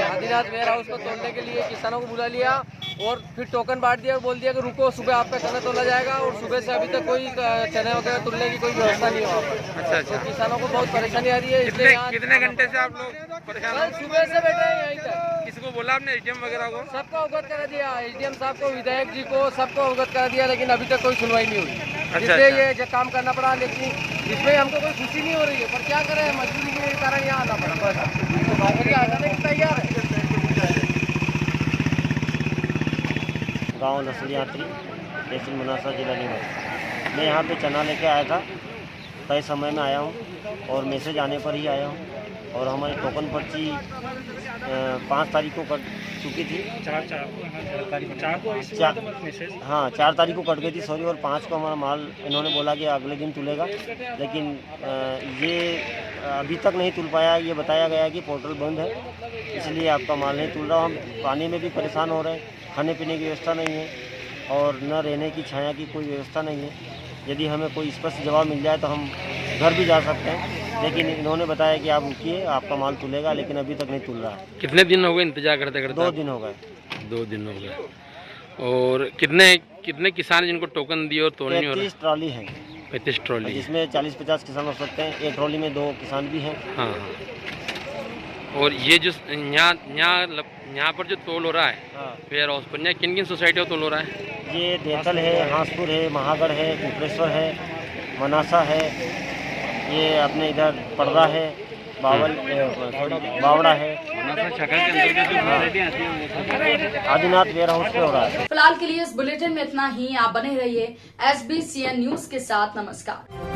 आदिनाथ वेयर हाउस को तोड़ने के लिए, किसानों को बुला लिया और फिर टोकन बांट दिया और बोल दिया कि रुको, सुबह आपका चना तोला जाएगा, और सुबह से अभी तक कोई चने वगैरह तोड़ने की कोई व्यवस्था नहीं हुआ। अच्छा। तो किसानों को बहुत परेशानी आ रही है। कितने घंटे से आप लोग परेशान कल सुबह से बैठे हैं यहीं तक। किसको बोला आपने? SDM वगैरह को? सबको अवगत करा दिया, SDM साहब को, विधायक जी को, सबको अवगत करा दिया, लेकिन अभी तक कोई सुनवाई नहीं हुई। इसलिए ये जो काम करना पड़ा, लेकिन इसमें हमको कोई खुशी नहीं हो रही है, पर क्या करें, मजबूरी के कारण यहाँ आना पड़ा। बस तो बाकी आने की तैयार है। गाँव नस्लियात्री, तहसील मनासा, जिला नीमच। मैं यहाँ पे चना लेके आया था, तय समय में आया हूँ और मैसेज आने पर ही आया हूँ। और हमारी टोकन पर्ची 5 तारीख को कट चुकी थी। 4 तारीख को कट गई थी, सॉरी। और 5 को हमारा माल इन्होंने बोला कि अगले दिन तुलेगा, लेकिन ये अभी तक नहीं तुल पाया। ये बताया गया कि पोर्टल बंद है, इसलिए आपका माल नहीं तुल रहा। हम पानी में भी परेशान हो रहे हैं, खाने पीने की व्यवस्था नहीं है और न रहने की छाया की कोई व्यवस्था नहीं है। यदि हमें कोई स्पष्ट जवाब मिल जाए तो हम घर भी जा सकते हैं, लेकिन इन्होंने बताया कि आप रुकिए, आपका माल तुलेगा, लेकिन अभी तक नहीं तुल रहा है। कितने दिन हो गए इंतजार करते करते? 2 दिन हो गए। 2 दिन हो गए। और कितने किसान जिनको टोकन दिए और तोड़ नहीं हो रहा? 35 ट्रॉली है। 35 ट्रॉली, जिसमें 40-50 किसान हो सकते हैं। एक ट्रॉली में 2 किसान भी हैं। हाँ। और ये जो यहाँ पर जो तोल हो रहा है वेयर हाउस पर, यहाँ किन किन सोसाइटियों तोल हो रहा है? ये देतल है, हांसपुर है, महागढ़ है, कुकरेश्वर है, मनासा है, ये अपने इधर पड़दा है, बावड़ा है, आदिनाथ वेयर हाउस पे हो रहा है। फिलहाल के लिए इस बुलेटिन में इतना ही। आप बने रहिए SBCN न्यूज के साथ। नमस्कार।